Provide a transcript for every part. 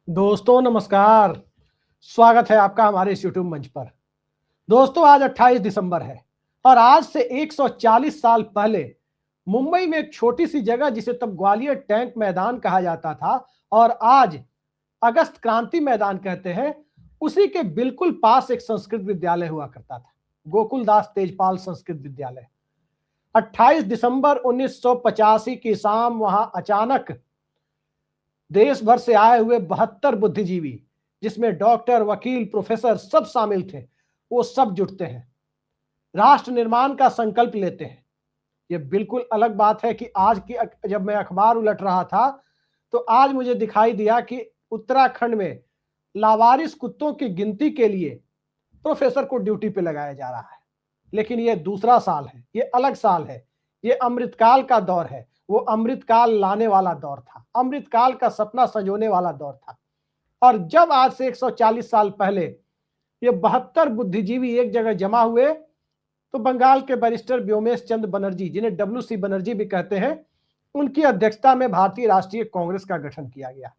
दोस्तों नमस्कार। स्वागत है आपका हमारे इस यूट्यूब मंच पर। दोस्तों आज 28 दिसंबर है और आज से 140 साल पहले मुंबई में एक छोटी सी जगह जिसे तब ग्वालियर टैंक मैदान कहा जाता था और आज अगस्त क्रांति मैदान कहते हैं, उसी के बिल्कुल पास एक संस्कृत विद्यालय हुआ करता था, गोकुलदास तेजपाल संस्कृत विद्यालय। 28 दिसंबर 1985 की शाम वहां अचानक देश भर से आए हुए 72 बुद्धिजीवी, जिसमें डॉक्टर, वकील, प्रोफेसर सब शामिल थे, वो सब जुटते हैं, राष्ट्र निर्माण का संकल्प लेते हैं। ये बिल्कुल अलग बात है कि आज की जब मैं अखबार उलट रहा था तो आज मुझे दिखाई दिया कि उत्तराखंड में लावारिस कुत्तों की गिनती के लिए प्रोफेसर को ड्यूटी पे लगाया जा रहा है। लेकिन ये दूसरा साल है, ये अलग साल है, ये अमृतकाल का दौर है। वो अमृतकाल लाने वाला दौर था, अमृतकाल का सपना संजोने वाला दौर था। और जब आज से 140 साल पहले ये 72 बुद्धिजीवी एक जगह जमा हुए तो बंगाल के बैरिस्टर व्योमेश चंद्र बनर्जी, जिन्हें WC बनर्जी भी कहते हैं, उनकी अध्यक्षता में भारतीय राष्ट्रीय कांग्रेस का गठन किया गया।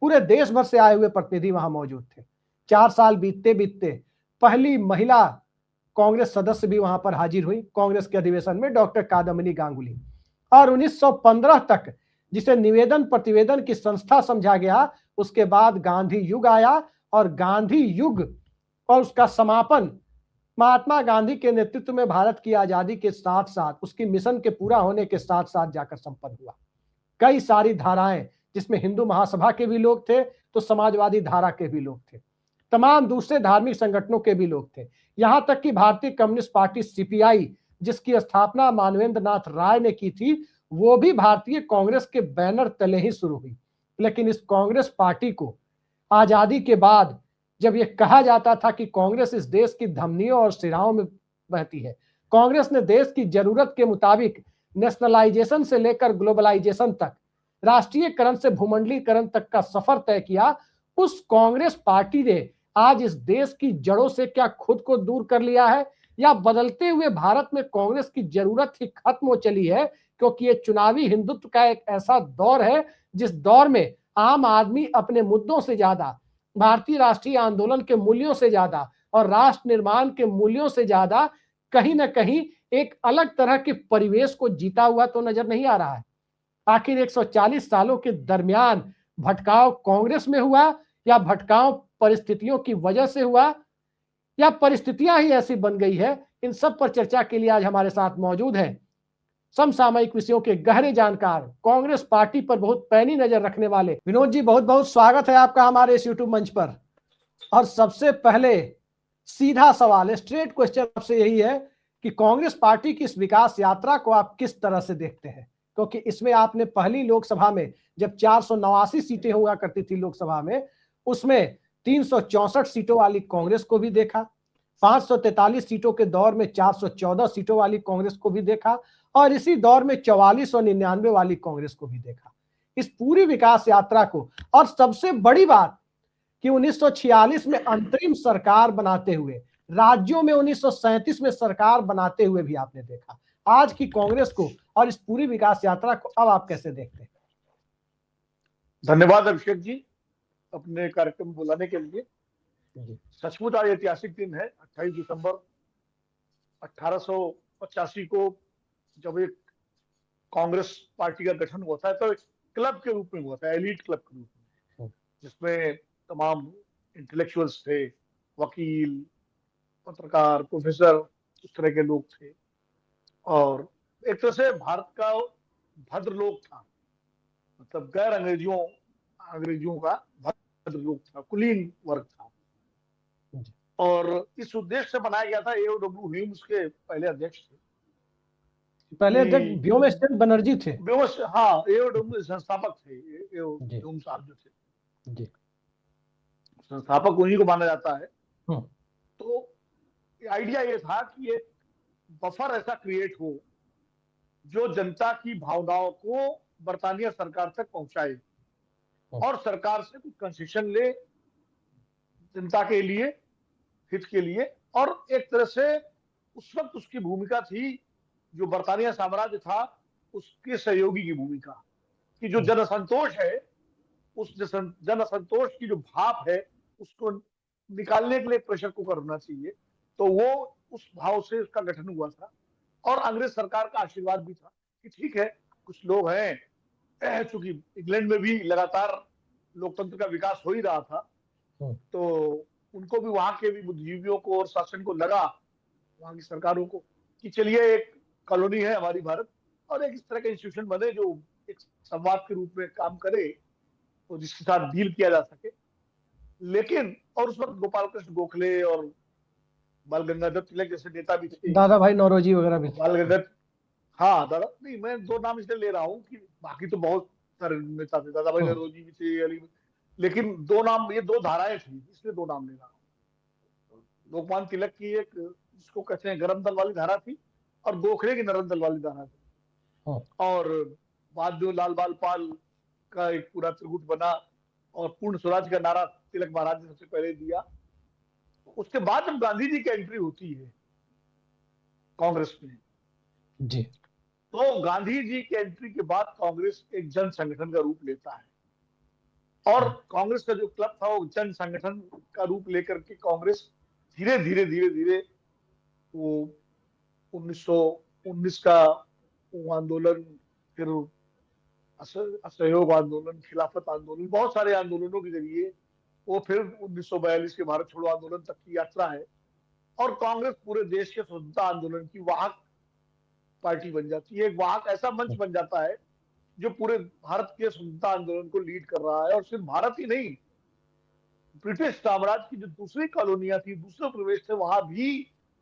पूरे देश भर से आए हुए प्रतिनिधि वहां मौजूद थे। 4 साल बीतते बीतते पहली महिला कांग्रेस सदस्य भी वहां पर हाजिर हुई कांग्रेस के अधिवेशन में, डॉक्टर कादम्बिनी गांगुली। और 1915 तक जिसे निवेदन प्रतिवेदन की संस्था समझा गया, उसके बाद गांधी युग आया और गांधी युग और उसका समापन महात्मा गांधी के नेतृत्व में भारत की आजादी के साथ साथ उसकी मिशन के पूरा होने के साथ साथ जाकर संपन्न हुआ। कई सारी धाराएं, जिसमें हिंदू महासभा के भी लोग थे तो समाजवादी धारा के भी लोग थे, तमाम दूसरे धार्मिक संगठनों के भी लोग थे, यहां तक कि भारतीय कम्युनिस्ट पार्टी CPI, जिसकी स्थापना मानवेंद्र नाथ राय ने की थी, वो भी भारतीय कांग्रेस के बैनर तले ही शुरू हुई। लेकिन इस कांग्रेस पार्टी को आजादी के बाद जब यह कहा जाता था कि कांग्रेस इस देश की धमनियों और सिराओं में बहती है, कांग्रेस ने देश की जरूरत के मुताबिक नेशनलाइजेशन से लेकर ग्लोबलाइजेशन तक, राष्ट्रीयकरण से भूमंडलीकरण तक का सफर तय किया, उस कांग्रेस पार्टी ने आज इस देश की जड़ों से क्या खुद को दूर कर लिया है या बदलते हुए भारत में कांग्रेस की जरूरत ही खत्म हो चली है? क्योंकि ये चुनावी हिंदुत्व का एक ऐसा दौर है जिस दौर में आम आदमी अपने मुद्दों से ज्यादा, भारतीय राष्ट्रीय आंदोलन के मूल्यों से ज्यादा और राष्ट्र निर्माण के मूल्यों से ज्यादा कहीं ना कहीं एक अलग तरह के परिवेश को जीता हुआ तो नजर नहीं आ रहा है। आखिर 140 सालों के दरमियान भटकाव कांग्रेस में हुआ या भटकाव परिस्थितियों की वजह से हुआ या परिस्थितियां ही ऐसी बन गई है? इन सब पर चर्चा के लिए आज हमारे साथ मौजूद है समसामयिक विषयों के गहरे जानकार, कांग्रेस पार्टी पर बहुत पैनी नजर रखने वाले विनोद जी। बहुत बहुत स्वागत है आपका हमारे इस यूट्यूब मंच पर। और सबसे पहले सीधा सवाल, स्ट्रेट क्वेश्चन आपसे यही है कि कांग्रेस पार्टी की इस विकास यात्रा को आप किस तरह से देखते हैं? क्योंकि इसमें आपने पहली लोकसभा में जब 489 सीटें हुआ करती थी लोकसभा में, उसमें 364 सीटों वाली कांग्रेस को भी देखा, 543 सीटों के दौर में 414 सीटों वाली कांग्रेस को भी देखा और इसी दौर में 4499 वाली कांग्रेस को भी देखा। इस पूरी विकास यात्रा को, और सबसे बड़ी बात कि 1946 में अंतरिम सरकार बनाते हुए, राज्यों में 1937 में सरकार बनाते हुए भी आपने देखा। आज की कांग्रेस को और इस पूरी विकास यात्रा को अब आप कैसे देखते हैं? धन्यवाद अभिषेक जी अपने कार्यक्रम बुलाने के लिए। सचमुच आज ऐतिहासिक दिन है। 28 दिसंबर 1885 को जब एक कांग्रेस पार्टी का गठन होता है तो एक क्लब के रूप में हुआ था, एलीट क्लब के रूप में, जिसमें तमाम इंटेलेक्चुअल्स थे, वकील, पत्रकार, प्रोफेसर, इस तरह के लोग थे और एक तरह से भारत का भद्र लोक था, मतलब गैर अंग्रेजियों का भद्र लोक था, कुलीन वर्ग था। और इस उद्देश्य से बनाया गया था। AOW ह्यूम उसके पहले अध्यक्ष थे। पहले अध्यक्ष व्योमेश चंद्र बनर्जी थे। हाँ, AOW संस्थापक थे, ह्यूम साहब जो थे, संस्थापक उन्हीं को माना जाता है। तो आइडिया ये था कि एक बफर ऐसा क्रिएट हो जो जनता की भावनाओं को बरतानिया सरकार तक पहुंचाए और सरकार से कुछ कंसेशन ले जनता के लिए, हित के लिए। और एक तरह से उस वक्त उसकी भूमिका थी, जो बरतानिया साम्राज्य था उसके सहयोगी की भूमिका, कि जो जन असंतोष है उस जन असंतोष की जो भाप है उसको निकालने के लिए प्रेशर कुकर होना चाहिए। तो वो उस भाव से उसका गठन हुआ था और अंग्रेज सरकार का आशीर्वाद भी था कि ठीक है कुछ लोग हैं, चूंकि इंग्लैंड में भी लगातार लोकतंत्र का विकास हो ही रहा था, तो उनको भी वहां के भी बुद्धिजीवियों को और शासन को लगा, वहां की सरकारों को, कि चलिए एक कॉलोनी है हमारी भारत और एक इस तरह का इंस्टीट्यूशन बने जो एक संवाद के रूप में काम करे तो जिसके साथ डील किया जा सके। लेकिन और उस वक्त गोपाल कृष्ण गोखले और बाल गंगाधर तिलक जैसे नेता भी थे, दादा भाई नौरोजी वगैरह भी। बाल गंगाधर, हाँ दादा नहीं, मैं दो नाम इसलिए ले रहा हूँ कि बाकी तो बहुत सारे नेता थे, दादा भाई नौरोजी भी थे, अली, लेकिन दो नाम, ये दो धाराएं थी इसलिए दो नाम ले रहा हूँ। लोकमान्य तिलक की एक जिसको कहते हैं गरम दल वाली धारा थी और गोखले की नरम दल वाली धारा थी, और बाद में लाल बाल पाल का एक पूरा त्रिगुट बना और पूर्ण स्वराज का नारा तिलक महाराज ने सबसे पहले दिया। उसके बाद जब गांधी जी की एंट्री होती है कांग्रेस में जी, तो गांधी जी की एंट्री के बाद कांग्रेस एक जन संगठन का रूप लेता है और कांग्रेस का जो क्लब था वो जन संगठन का रूप लेकर के कांग्रेस धीरे धीरे धीरे धीरे वो 1919 का वो आंदोलन, फिर असहयोग आंदोलन, खिलाफत आंदोलन, बहुत सारे आंदोलनों के जरिए वो फिर 1942 के भारत छोड़ो आंदोलन तक की यात्रा है और कांग्रेस पूरे देश के स्वतंत्रता आंदोलन की वाहक पार्टी बन जाती है। एक वाहक ऐसा मंच बन जाता है जो पूरे भारत के स्वतंत्रता आंदोलन को लीड कर रहा है और सिर्फ भारत ही नहीं, ब्रिटिश साम्राज्य की जो दूसरी कॉलोनियां थी, दूसरे प्रदेश थे, वहां भी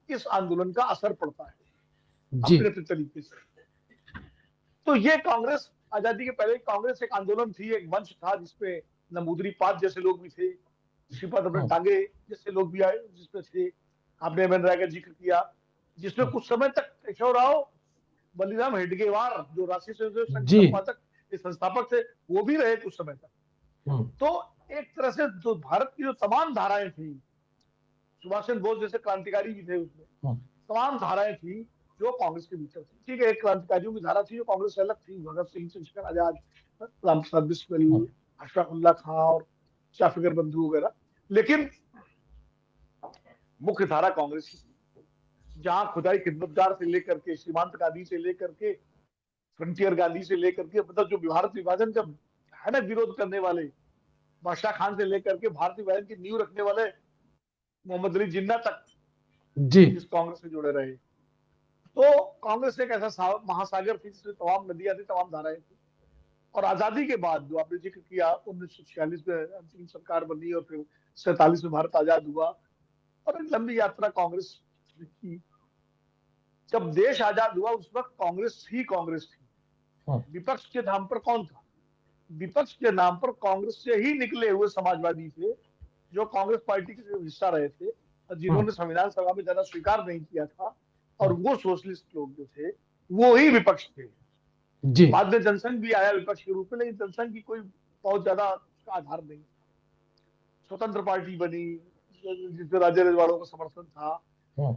इस आंदोलन का असर पड़ता है अपने तरीके से। तो ये कांग्रेस आजादी के पहले कांग्रेस एक आंदोलन थी, एक मंच था जिसपे नमूदरी पाद जैसे लोग भी थे, श्रीपद टांगे जैसे लोग भी आए जिसमें थे, आपने एम एन राय का जिक्र किया, जिसमें कुछ समय तक केशव राव बलिराम हेडगेवार जो राष्ट्रीय स्वयंसेवक संघ के संस्थापक थे वो भी रहे कुछ समय तक। तो एक तरह से जो भारत की जो तमाम धाराएं थी, सुभाष चंद्र बोस जैसे क्रांतिकारी भी थे उसमें, तमाम धाराएं थी जो कांग्रेस के भीतर थी। ठीक है, एक क्रांतिकारियों की धारा थी जो कांग्रेस से अलग थी, भगत सिंह, चंद्रशेखर आजाद, राम प्रसाद बिस्मिल, अशफाक उल्लाह खां और शाफिकर बंधु वगैरह, लेकिन मुख्य धारा कांग्रेस की, जहां खुदाई खिदमतगार से लेकर के सीमांत गांधी से लेकर के फ्रंटियर गांधी से लेकर के, मतलब जो भारत विभाजन का है ना विरोध करने वाले बादशाह खान से लेकर के भारत विभाजन की नींव रखने वाले मोहम्मद अली जिन्ना तक जी इस कांग्रेस से जुड़े रहे। तो कांग्रेस एक ऐसा महासागर थी जिसमें तमाम नदियां थी, तमाम धाराएं थी। और आजादी के बाद जो आपने जिक्र किया 1946 में अंतिम सरकार बनी और फिर 47 में भारत आजाद हुआ और एक लंबी यात्रा कांग्रेस की। जब देश आजाद हुआ उस वक्त कांग्रेस ही कांग्रेस थी। विपक्ष के नाम पर कौन था? विपक्ष के नाम पर कांग्रेस से ही निकले हुए समाजवादी थे जो कांग्रेस पार्टी के हिस्सा रहे थे और जिन्होंने संविधान सभा में जाना स्वीकार नहीं किया था, और वो सोशलिस्ट लोग जो थे वो ही विपक्ष थे जी। बाद में जनसंघ भी आया विपक्ष के रूप में, लेकिन जनसंघ की कोई बहुत ज्यादा उसका आधार नहीं था। स्वतंत्र पार्टी बनी जिसमें राज्य रजवाड़ों का समर्थन था,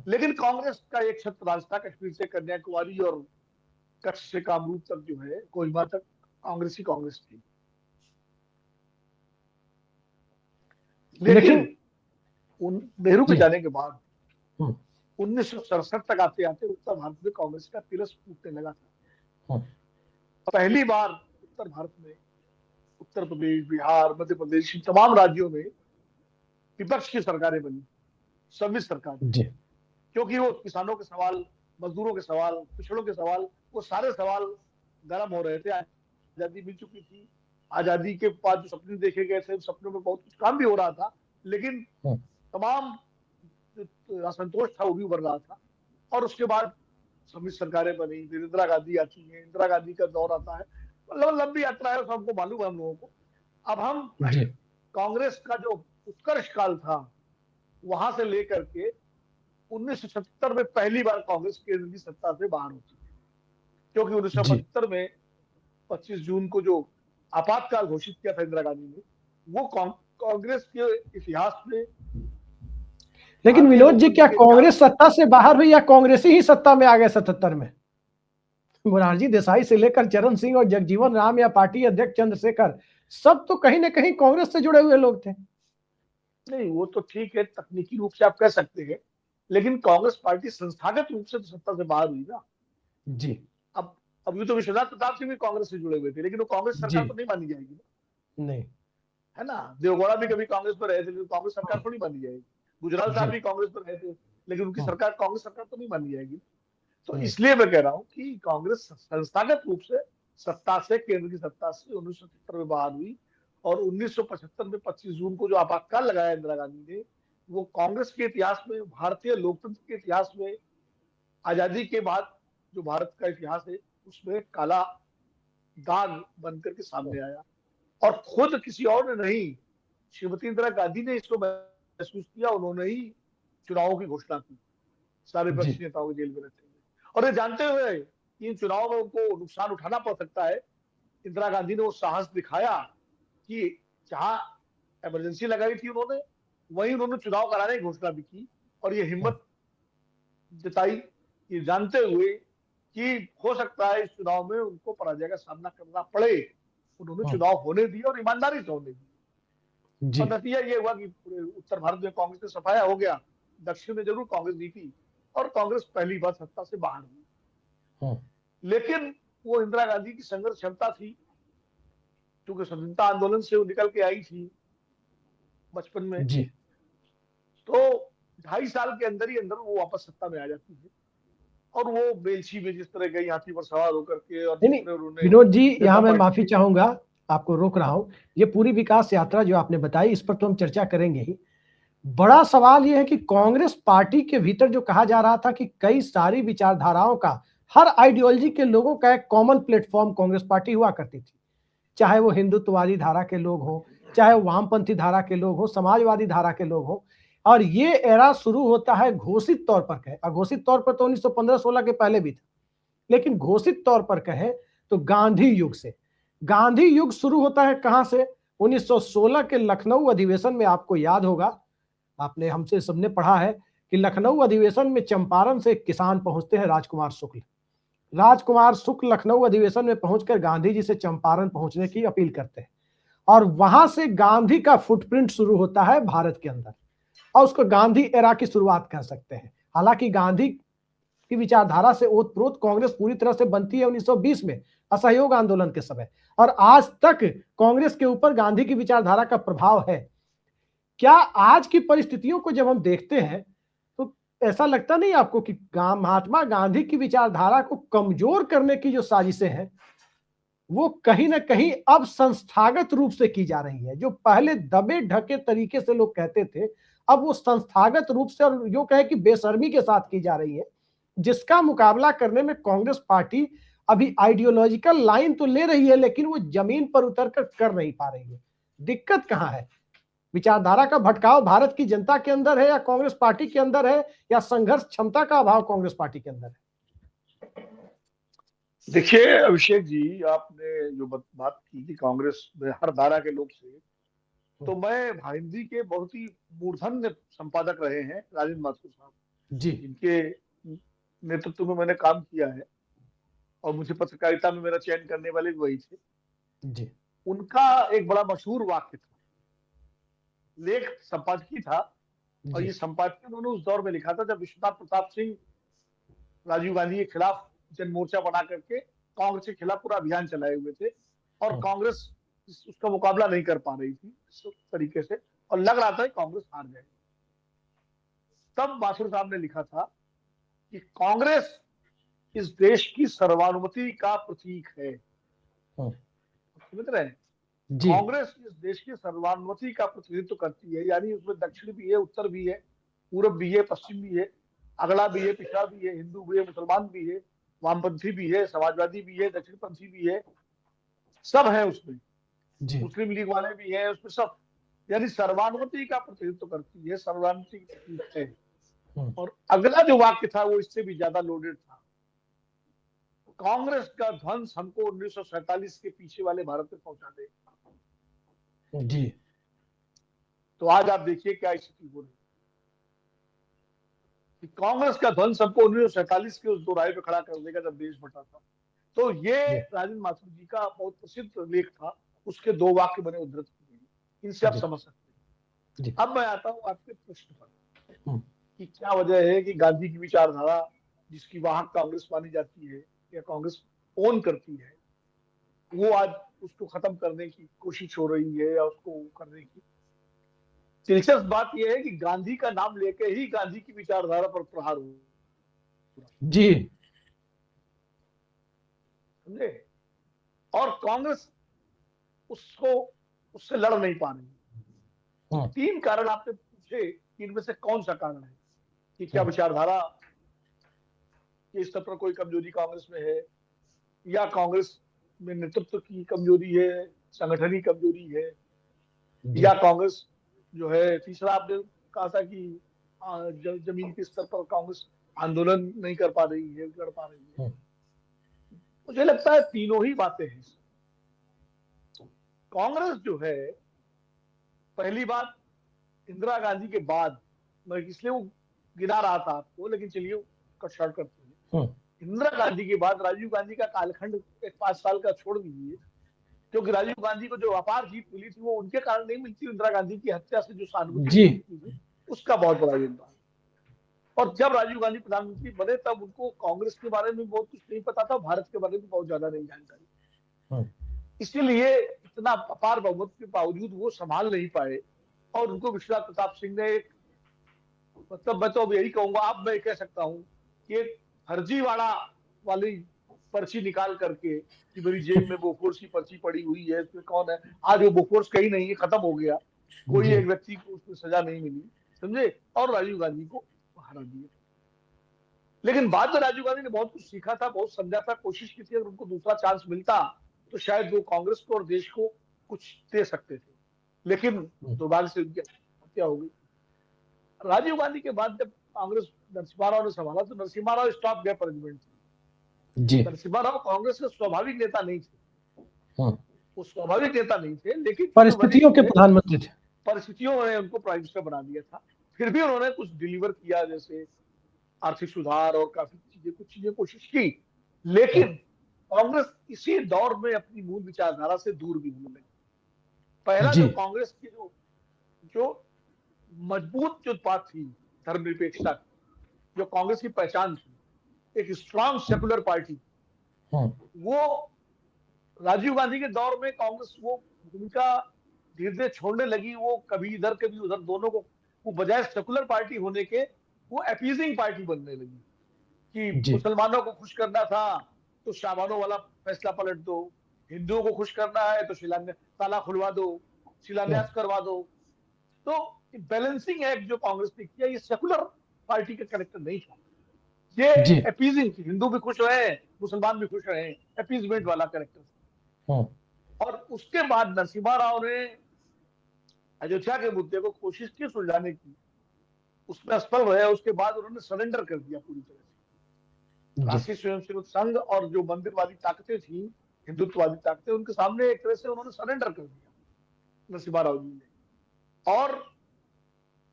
लेकिन कांग्रेस का एक छत्र राज था, कश्मीर से कन्याकुमारी और कच्छ से कामरूप तक जो है कोहिमा तक कांग्रेस ही कांग्रेस थी। लेकिन नेहरू के जाने के बाद 1967 तक आते आते उत्तर भारत में कांग्रेस का तिरस टूटने लगा था। पहली बार उत्तर भारत में, उत्तर प्रदेश, बिहार, मध्य प्रदेश, तमाम राज्यों में विपक्ष की सरकारें बनी, सम्मिश्र सरकार, क्योंकि वो किसानों के सवाल, मजदूरों के सवाल, पिछड़ों के सवाल, वो सारे सवाल गर्म हो रहे थे। आजादी मिल चुकी थी, आजादी के बाद जो सपने देखे गए थे सपनों में बहुत कुछ काम भी हो रहा था, लेकिन तमाम असंतोष था वो भी उभर रहा था। और उसके बाद सम्मिश्र सरकारें बनी, फिर इंदिरा गांधी आती है, इंदिरा गांधी का दौर आता है, मतलब लंबी यात्रा है, सबको मालूम है हम लोगों को। अब हम कांग्रेस का जो उत्कर्ष काल था वहां से लेकर के 1977 में पहली बार कांग्रेस केंद्र की सत्ता से बाहर होती है, क्योंकि 1975 में 25 जून को जो आपातकाल घोषित किया था इंदिरा गांधी ने, वो कांग्रेस के इतिहास में। लेकिन विनोद जी, क्या कांग्रेस सत्ता से बाहर हुई या कांग्रेस ही सत्ता में आ गए 77 में? मोरारजी देसाई से लेकर चरण सिंह और जगजीवन राम या पार्टी अध्यक्ष चंद्रशेखर सब तो कहीं ना कहीं कांग्रेस से जुड़े हुए लोग थे। नहीं, वो तो ठीक है, तकनीकी रूप से आप कह सकते हैं, लेकिन कांग्रेस पार्टी संस्थागत रूप से तो सत्ता से बाहर हुई ना। जी अब अभी तो विश्वनाथ प्रताप सिंह भी कांग्रेस से जुड़े हुए थे, लेकिन वो कांग्रेस जी। सरकार तो नहीं मानी जाएगी ना, नहीं। है ना। देवगौड़ा भी कभी कांग्रेस पर रहे थे, लेकिन कांग्रेस सरकार थोड़ी मानी जाएगी। गुजराल साहब जी। भी कांग्रेस पर रहे थे, लेकिन उनकी हम्म, सरकार कांग्रेस सरकार तो नहीं मानी जाएगी। तो हम्म, इसलिए मैं कह रहा हूं कि कांग्रेस संस्थागत रूप से सत्ता से, केंद्र की सत्ता से 1977 में बाहर हुई, और 1975 में 25 जून को जो आपातकाल लगाया इंदिरा गांधी ने, वो कांग्रेस के इतिहास में, भारतीय लोकतंत्र के इतिहास में, आजादी के बाद जो भारत का इतिहास है उसमें काला दाग बनकर के सामने आया। और खुद किसी और ने नहीं, श्रीमती इंदिरा गांधी ने इसको महसूस किया, उन्होंने ही चुनावों की घोषणा की, सारे जी विपक्षी नेताओं को जेल में रहते हुए, और ये जानते हुए कि इन चुनावों में उनको नुकसान उठाना पड़ सकता है। इंदिरा गांधी ने वो साहस दिखाया कि जहां इमरजेंसी लगाई थी उन्होंने, वहीं उन्होंने चुनाव कराने की घोषणा भी की, और ये हम्म, हिम्मत जताई, ये जानते हुए कि हो सकता है इस चुनाव में उनको पराजय का सामना करना पड़े। उन्होंने हम्म, चुनाव होने दिए, और ईमानदारी से होने दिए, जी। और नतीजा ये हुआ कि पूरे उत्तर भारत में कांग्रेस का सफाया हो गया। दक्षिण में जरूर कांग्रेस जीती, और कांग्रेस पहली बार सत्ता से बाहर हुई। हम्म, लेकिन वो इंदिरा गांधी की संघर्ष क्षमता थी, क्योंकि स्वतंत्रता आंदोलन से वो निकल के आई थी बचपन में, जी। तो 2.5 साल के अंदर ही अंदर वो वापस सत्ता में आ जाती है। और वो बेलछी में जिस तरह गई हाथी पर सवार होकर के, और नहीं जिस नहीं, तरह उन्होंने विनोद जी जनता यहाँ मैं पार्टी माफी के, चाहूंगा, आपको रोक रहा हूँ। ये पूरी विकास यात्रा जो आपने बताई इस पर तो हम चर्चा करेंगे ही। बड़ा सवाल यह है कि कांग्रेस पार्टी के भीतर जो कहा जा रहा था कि कई सारी विचारधाराओं का, हर आइडियोलॉजी के लोगों का एक कॉमन प्लेटफॉर्म कांग्रेस पार्टी हुआ करती थी। चाहे वो हिंदुत्ववादी धारा के लोग हों, चाहे वामपंथी धारा के लोग हों, समाजवादी धारा के लोग हों। और ये एरा शुरू होता है घोषित तौर पर कहे, अघोषित तौर पर तो 1915-16 के पहले भी था, लेकिन घोषित तौर पर कहे तो गांधी युग से। गांधी युग शुरू होता है कहां से? 1916 के लखनऊ अधिवेशन में, आपको याद होगा, आपने हमसे सबने पढ़ा है कि लखनऊ अधिवेशन में चंपारण से एक किसान पहुंचते हैं, राजकुमार शुक्ल। राजकुमार शुक्ल लखनऊ अधिवेशन में पहुंचकर गांधी जी से चंपारण पहुंचने की अपील करते हैं, और वहां से गांधी का फुटप्रिंट शुरू होता है भारत के अंदर, और उसको गांधी एरा की शुरुआत कर सकते हैं। हालांकि गांधी की विचारधारा से ओतप्रोत कांग्रेस पूरी तरह से बनती है 1920 में, असहयोग आंदोलन के समय, और आज तक कांग्रेस के ऊपर गांधी की विचारधारा का प्रभाव है। क्या आज की परिस्थितियों को जब हम देखते हैं तो ऐसा लगता नहीं आपको कि महात्मा गांधी की विचारधारा को कमजोर करने की जो साजिशें हैं वो कहीं ना कहीं अब संस्थागत रूप से की जा रही है? जो पहले दबे ढके तरीके से लोग कहते थे, अब वो संस्थागत रूप से, और जो कहे कि बेशर्मी के साथ की जा रही है, जिसका मुकाबला करने में कांग्रेस पार्टी अभी आइडियोलॉजिकल लाइन तो ले रही है, लेकिन वो जमीन पर उतर कर नहीं पा रही है। दिक्कत कहां है? विचारधारा का भटकाव भारत की जनता के अंदर है, या कांग्रेस पार्टी के अंदर है, या संघर्ष क्षमता का अभाव कांग्रेस पार्टी के अंदर है? देखिए अभिषेक जी, आपने जो बात की कि कांग्रेस में हर धारा के लोग से, तो मैं हिंदी के बहुत ही मूर्धन्य संपादक रहे हैं राजेंद्र माथुर साहब, जी जिनके नेतृत्व में मैंने काम किया है, और मुझे पत्रकारिता में मेरा चयन करने वाले भी वही थे। जी उनका एक बड़ा मशहूर वाक्य था, लेख संपादकीय था, और जी। ये संपादकीय उन्होंने उस दौर में लिखा था जब विश्वनाथ प्रताप सिंह राजीव गांधी के खिलाफ जन मोर्चा बना करके कांग्रेस के खिलाफ पूरा अभियान चलाए हुए थे, और कांग्रेस उसका मुकाबला नहीं कर पा रही थी इस तरीके से, और लग रहा था कि कांग्रेस हार जाएगी। तब माथुर साहब ने लिखा था कि कांग्रेस इस देश की सर्वानुमति का प्रतीक है। समझ रहे हैं? जी कांग्रेस इस देश की सर्वानुमति का प्रतिनिधित्व करती है, यानी उसमें दक्षिण भी है, उत्तर भी है, पूरब भी है, पश्चिम भी है, अगला भी है, पिछड़ा भी है, हिंदू भी है, मुसलमान भी है, वामपंथी भी है, समाजवादी भी है, दक्षिणपंथी भी है, सब है उसमें, जी। मुस्लिम लीग वाले भी हैं उसमें, सब, यानी सर्वानुमति का प्रतिनिधित्व करती है, सर्वानुमति की प्रतीक है। और अगला जो वाक्य था वो इससे भी ज्यादा लोडेड था, कांग्रेस का ध्वंस हमको 1947 के पीछे वाले भारत में पहुंचा देगा। जी तो आज आप देखिए क्या स्थिति हो रही है कि कांग्रेस का ध्वंस हमको 1947 के उस दोराहे पे खड़ा कर देगा जब देश बटा था। तो ये जी। राजेंद्र माथुर जी का बहुत प्रसिद्ध लेख था उसके 2 वाक्य मैंने उद्धृत किए, इनसे आप जी। समझ सकते जी। हैं। अब मैं आता हूँ आपके प्रश्न पर हम्म। कि क्या वजह है कि गांधी की विचारधारा, जिसकी वाहक कांग्रेस मानी जाती है या कांग्रेस ओन करती है, वो आज उसको खत्म करने की कोशिश हो रही है या उसको करने की। दिलचस्प बात यह है कि गांधी का नाम लेके ही गांधी की विचारधारा पर प्रहार हुआ, जी। समझे। और कांग्रेस उसको उससे लड़ नहीं पा रही। तो हम्म। 3 कारण आपने पूछे कि इनमें से कौन सा कारण है कि क्या हम्म। विचारधारा के स्तर पर कोई कमजोरी कांग्रेस में है, या कांग्रेस में नेतृत्व की कमजोरी है, संगठन की कमजोरी है, जी। या कांग्रेस जो है, तीसरा आपने कहा था कि जमीन के स्तर पर कांग्रेस आंदोलन नहीं कर पा रही है, कर पा रही है। हम्म। मुझे लगता है तीनों ही बातें हैं। कांग्रेस जो है, पहली बात, इंदिरा गांधी के बाद, मैं इसलिए वो गिना रहा था आपको, लेकिन चलिए कट शॉर्ट करते हैं। हम्म। इंदिरा गांधी के बाद राजीव गांधी का कालखंड एक 5 साल का छोड़ दीजिए, क्योंकि राजीव गांधी को जो अपार जीत मिली थी वो उनके कारण नहीं मिलती, इंदिरा गांधी की हत्या से जो सहानुभूति जी। मिलती थी उसका बहुत बड़ा योगदान। और जब राजीव गांधी प्रधानमंत्री बने तब उनको कांग्रेस के बारे में बहुत कुछ नहीं पता था, भारत के बारे में बहुत ज्यादा नहीं जानकारी, हम्म। इसीलिए इतना अपार बहुमत के बावजूद वो संभाल नहीं पाए। और उनको विश्वनाथ प्रताप सिंह ने एक, मतलब मैं तो अब यही कहूंगा, अब मैं कह सकता हूँ कि एक फर्जीवाड़ा वाली पर्ची निकाल करके कि मेरी जेब में बोफोर्स की पर्ची पड़ी हुई है, इसमें कौन है, आज वो बोफोर्स कहीं नहीं है, खत्म हो गया, कोई जी। एक व्यक्ति को उसमें सजा नहीं मिली, समझे, और राजीव गांधी को हरा दिया। लेकिन बाद में राजीव गांधी ने बहुत कुछ सीखा था, बहुत समझा था, कोशिश की थी, अगर उनको दूसरा चांस मिलता तो शायद वो कांग्रेस को और देश को कुछ दे सकते थे, लेकिन दुर्भाग्य से उनकी हत्या हो गई। राजीव गांधी के बाद जब कांग्रेस नरसिम्हा राव ने संभाला तो Narasimha Rao stop gap arrangement जी। थी। नरसिम्हा राव कांग्रेस के स्वाभाविक नेता नहीं थे, हम्म। वो स्वाभाविक नेता नहीं थे, लेकिन चूंकि परिस्थितियों वरिष्ठ के थे, प्रधानमंत्री थे। परिस्थितियों ने उनको प्राइम मिनिस्टर बना दिया था। फिर भी उन्होंने कुछ डिलीवर किया, जैसे आर्थिक सुधार और काफी चीजें, कुछ चीजें कोशिश की, लेकिन कांग्रेस इसी दौर में अपनी मूल विचारधारा से दूर भी होने लगी। पहला जी। जो कांग्रेस की जो मजबूत जो बात थी, धर्मनिरपेक्षता की, जो कांग्रेस की पहचान थी, एक स्ट्रांग सेकुलर पार्टी, हम्म। वो राजीव गांधी के दौर में कांग्रेस वो भूमिका धीरे धीरे छोड़ने लगी। वो कभी इधर कभी उधर, दोनों को, वो बजाय सेकुलर पार्टी होने के वो अपीजिंग पार्टी बनने लगी कि जी। मुसलमानों को खुश करना था तो शाबानों वाला फैसला पलट दो, हिंदुओं को खुश करना है तो शिलान्यास, ताला खुलवा दो, हम्म। शिलान्यास करवा दो। तो बैलेंसिंग एक्ट जो कांग्रेस ने किया, ये सेकुलर पार्टी का कैरेक्टर नहीं था, ये जी। अपीजिंग, हिंदू भी खुश रहे, मुसलमान भी खुश रहे, अपीजमेंट वाला कैरेक्टर। हम्म। और उसके बाद नरसिम्हा राव ने अयोध्या के मुद्दे को कोशिश की सुलझाने की, उसमें असफल रहे, उसके बाद उन्होंने सरेंडर कर दिया पूरी तरह से। जी। राष्ट्रीय स्वयंसेवक संघ और जो मंदिरवादी ताकतें थी, हिंदुत्ववादी ताकतें, उनके सामने एक तरह से उन्होंने सरेंडर कर दिया नरसिम्हा राव जी ने। और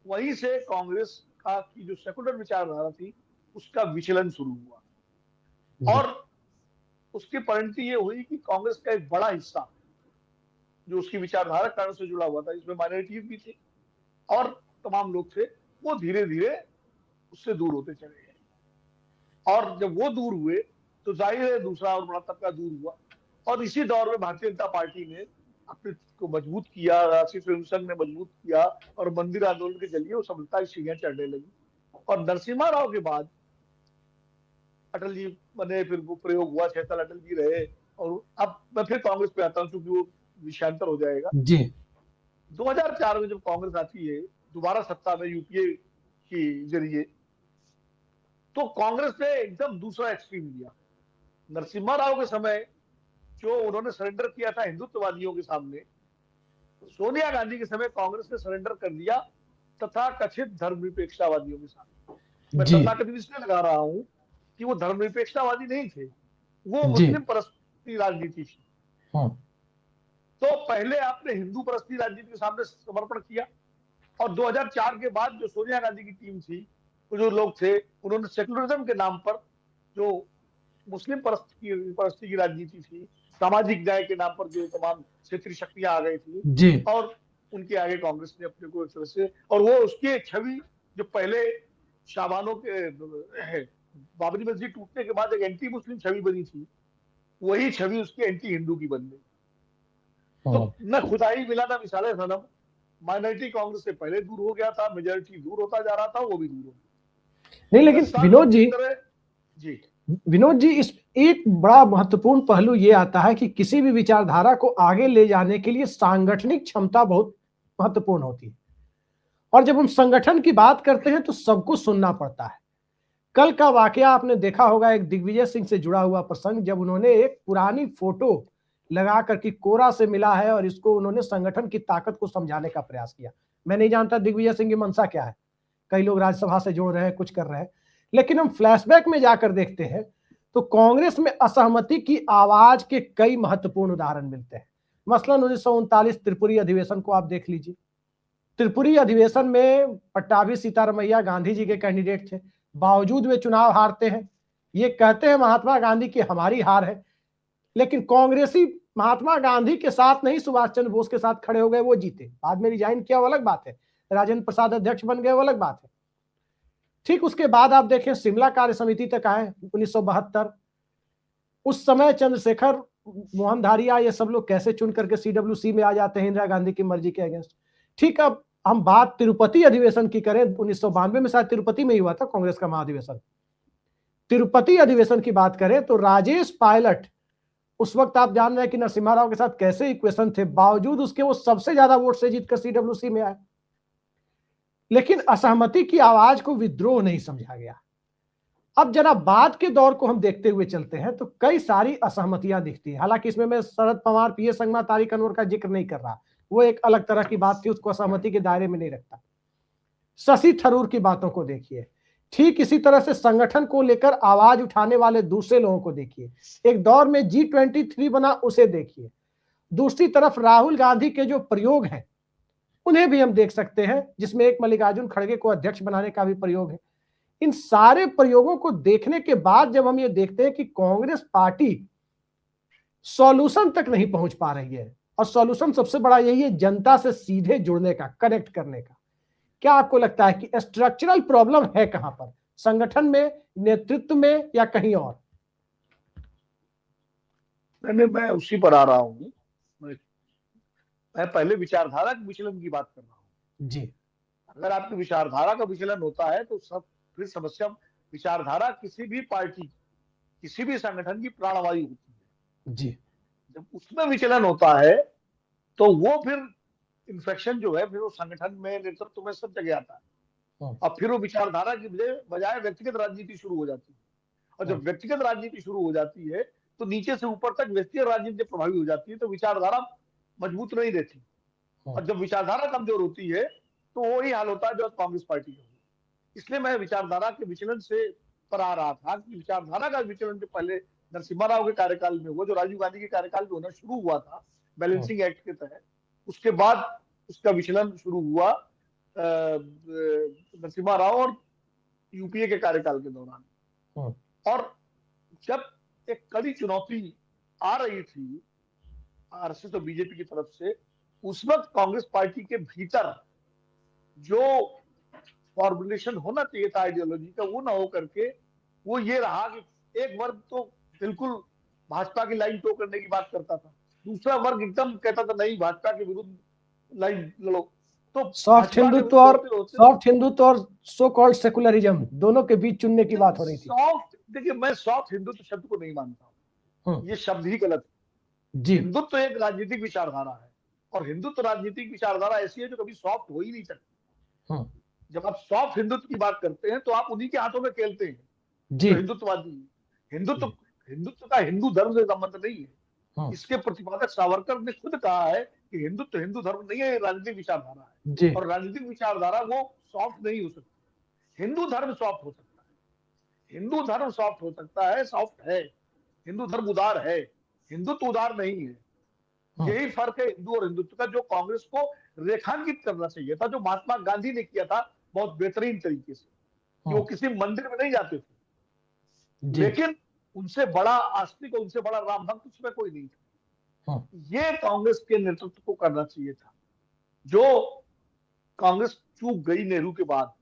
वहीं से कांग्रेस का की जो सेकुलर विचारधारा थी उसका विचलन शुरू हुआ। जी। और उसकी परिणति ये हुई कि कांग्रेस का एक बड़ा हिस्सा जो उसकी विचारधारा कारण से जुड़ा हुआ था, जिसमें माइनॉरिटीज भी थी और तमाम लोग थे, वो धीरे धीरे उससे दूर होते चले गए। और जब वो दूर हुए तो जाहिर है दूसरा और बड़ा तबका दूर हुआ। और इसी दौर में भारतीय जनता पार्टी ने अपने को मजबूत किया, राष्ट्रीय स्वयं संघ ने मजबूत किया, और मंदिर आंदोलन के जरिए वो सफलता की सीढ़ियां चढ़ने लगी। और नरसिम्हा राव के बाद अटल जी बने, फिर वो प्रयोग हुआ, 6 साल अटल जी रहे। और अब मैं फिर कांग्रेस पे आता हूँ क्योंकि वो विषयांतर हो जाएगा। जी। 2004 में जब कांग्रेस आती है दोबारा सत्ता में यूपीए के जरिए, तो कांग्रेस ने एकदम दूसरा एक्सट्रीम लिया। नरसिम्हा राव के समय जो उन्होंने सरेंडर किया था हिंदुत्ववादियों के सामने, सोनिया गांधी के समय कांग्रेस ने सरेंडर कर दिया तथा कथित धर्मनिरपेक्षतावादियों के सामने। मैं जी। तथाकथित इसलिए लगा रहा हूं कि वो धर्मनिरपेक्षतावादी नहीं थे, वो जी। मुस्लिम परस्ती राजनीति थी। हम्म। तो पहले आपने हिंदू परस्ती राजनीति के सामने समर्पण किया, और 2004 के बाद जो सोनिया गांधी की टीम थी, वो जो लोग थे, उन्होंने सेकुलरिज्म के नाम पर जो मुस्लिम परस्ती की राजनीति थी सामाजिक न्याय के नाम पर जो तमाम क्षेत्रीय शक्तियां आ गई थी जी और उनके आगे कांग्रेस ने अपने को एक तरह से, और वो उसकी छवि जो पहले शाबानों के बाबरी मस्जिद टूटने के बाद एक एंटी मुस्लिम छवि बनी थी, वही छवि उसकी एंटी हिंदू की बन गई। तो न खुदाई मिला ना मिसाले सनम, माइनॉरिटी कांग्रेस से पहले दूर हो गया था, मेजोरिटी दूर होता जा रहा था, वो भी दूर हो गया। नहीं, लेकिन विनोद जी, जी विनोद जी, इस एक बड़ा महत्वपूर्ण पहलू ये आता है कि किसी भी विचारधारा को आगे ले जाने के लिए सांगठनिक क्षमता बहुत महत्वपूर्ण होती है, और जब हम संगठन की बात करते हैं तो सबको सुनना पड़ता है। कल का वाकया आपने देखा होगा, एक दिग्विजय सिंह से जुड़ा हुआ प्रसंग, जब उन्होंने एक पुरानी फोटो लगा करके कोरा से मिला है और इसको उन्होंने संगठन की ताकत को समझाने का प्रयास किया। मैं नहीं जानता दिग्विजय सिंह की मंशा क्या है, कई लोग राज्यसभा से जोड़ रहे हैं, कुछ कर रहे हैं, लेकिन हम फ्लैशबैक में जाकर देखते हैं तो कांग्रेस में असहमति की आवाज के कई महत्वपूर्ण उदाहरण मिलते हैं। मसलन 1939 त्रिपुरी अधिवेशन को आप देख लीजिए। त्रिपुरी अधिवेशन में पट्टाभी सीतारमैया गांधी जी के कैंडिडेट थे, बावजूद वे चुनाव हारते हैं। ये कहते हैं महात्मा गांधी की हमारी हार है, लेकिन कांग्रेसी महात्मा गांधी के साथ नहीं, सुभाष चंद्र बोस के साथ खड़े हो गए, वो जीते। बाद में रिजाइन किया, वो अलग बात है, राजेंद्र प्रसाद अध्यक्ष बन गए, वो अलग बात है। ठीक उसके बाद आप देखें शिमला कार्य समिति तक आए 1972। उस समय चंद्रशेखर, मोहन धारिया, ये सब लोग कैसे चुन करके CWC में आ जाते हैं इंदिरा गांधी की मर्जी के अगेंस्ट। ठीक, अब हम बात तिरुपति अधिवेशन की करें, 1992 में शायद तिरुपति में ही हुआ था कांग्रेस का महाधिवेशन। तिरुपति अधिवेशन की बात करें तो राजेश पायलट, उस वक्त आप जान रहे हैं कि नरसिम्हा राव के साथ कैसे इक्वेशन थे, बावजूद उसके वो सबसे ज्यादा वोट से जीतकर CWC में आए। लेकिन असहमति की आवाज को विद्रोह नहीं समझा गया। अब जरा बाद के दौर को हम देखते हुए चलते हैं तो कई सारी असहमतियां दिखती है। हालांकि इसमें मैं शरद पवार, PS संगमा, तारिक अनवर का जिक्र नहीं कर रहा, वो एक अलग तरह की बात थी, उसको असहमति के दायरे में नहीं रखता। शशि थरूर की बातों को देखिए, ठीक इसी तरह से संगठन को लेकर आवाज उठाने वाले दूसरे लोगों को देखिए। एक दौर में G23 बना, उसे देखिए। दूसरी तरफ राहुल गांधी के जो प्रयोग हैं उन्हें भी हम देख सकते हैं, जिसमें एक मल्लिकार्जुन खड़गे को अध्यक्ष बनाने का भी प्रयोग है। इन सारे प्रयोगों को देखने के बाद जब हम ये देखते हैं कि कांग्रेस पार्टी सॉल्यूशन तक नहीं पहुंच पा रही है, और सॉल्यूशन सबसे बड़ा यही है, जनता से सीधे जुड़ने का, कनेक्ट करने का। क्या आपको लगता है कि स्ट्रक्चरल प्रॉब्लम है कहां पर, संगठन में, नेतृत्व में, या कहीं और? मैं उसी पर आ रहा हूँ। मैं पहले विचारधारा के विचलन की बात कर रहा हूँ जी। अगर आपकी विचारधारा का विचलन होता है तो सब फिर समस्या, विचारधारा किसी भी पार्टी, किसी भी संगठन की प्राणवायु होती है जी। जब उसमें विचलन होता है तो वो फिर इन्फेक्शन जो है फिर वो संगठन में, नेतृत्व में, सब जगह आता है। अब फिर वो विचारधारा की बजाय व्यक्तिगत राजनीति शुरू हो जाती है, और जब व्यक्तिगत राजनीति शुरू हो जाती है तो नीचे से ऊपर तक व्यक्तिगत राजनीति प्रभावी हो जाती है, तो विचारधारा मजबूत नहीं रहती। और जब विचारधारा कमजोर होती है तो वही हाल होता है जो कांग्रेस पार्टी का। इसलिए मैं विचारधारा के विचलन से पर आ रहा था कि विचारधारा का विचलन जो पहले नरसिम्हा राव के कार्यकाल में हुआ, जो राजीव गांधी के कार्यकाल में होना शुरू हुआ था बैलेंसिंग एक्ट के तहत, उसके बाद उसका विचलन शुरू हुआ नरसिम्हा राव और UPA के कार्यकाल के दौरान। और जब एक कड़ी चुनौती आ रही थी RSS और BJP की तरफ से, उस वक्त कांग्रेस पार्टी के भीतर जो फॉर्मुलेशन होना चाहिए था आइडियोलॉजी का, वो ना हो करके वो ये रहा कि एक वर्ग तो बिल्कुल भाजपा की लाइन टो करने की बात करता था, दूसरा वर्ग एकदम कहता था नहीं भाजपा के विरुद्ध लाइन लड़ो। तो सॉफ्ट हिंदुत्व और सो कॉल्ड सेकुलरिज्म दोनों के बीच चुनने की बात हो रही थी। सॉफ्ट, देखिए मैं सॉफ्ट हिंदुत्व शब्द को नहीं मानता हूँ, ये शब्द ही गलत है जी। हिंदुत्व तो एक राजनीतिक विचारधारा है, और हिंदुत्व राजनीतिक विचारधारा ऐसी है जो कभी सॉफ्ट हो ही नहीं सकती। जब आप सॉफ्ट हिंदुत्व की बात करते हैं तो आप उन्हीं के हाथों में खेलते हैं जी। जो हिंदुत्ववादी है। हिंदुत्व का हिंदू धर्म से संबंध नहीं है। इसके प्रतिपादक सावरकर ने खुद कहा है कि हिंदुत्व हिंदू धर्म नहीं है, राजनीतिक विचारधारा है, और राजनीतिक विचारधारा वो सॉफ्ट नहीं हो सकती। हिंदू धर्म सॉफ्ट हो सकता है, हिंदू धर्म सॉफ्ट हो सकता है, सॉफ्ट है। हिंदू धर्म उदार है, हिंदुत्व उदार नहीं है। यही फर्क है हिंदू और हिंदुत्व का, जो कांग्रेस को रेखांकित करना चाहिए था, जो महात्मा गांधी ने किया था बहुत बेहतरीन तरीके से। वो किसी मंदिर में नहीं जाते थे, लेकिन उनसे बड़ा आस्तिक और उनसे बड़ा राम भक्त उसमें कोई नहीं था। ये कांग्रेस के नेतृत्व को करना चाहिए था। जो कांग्रेस चूक गई नेहरू के बाद,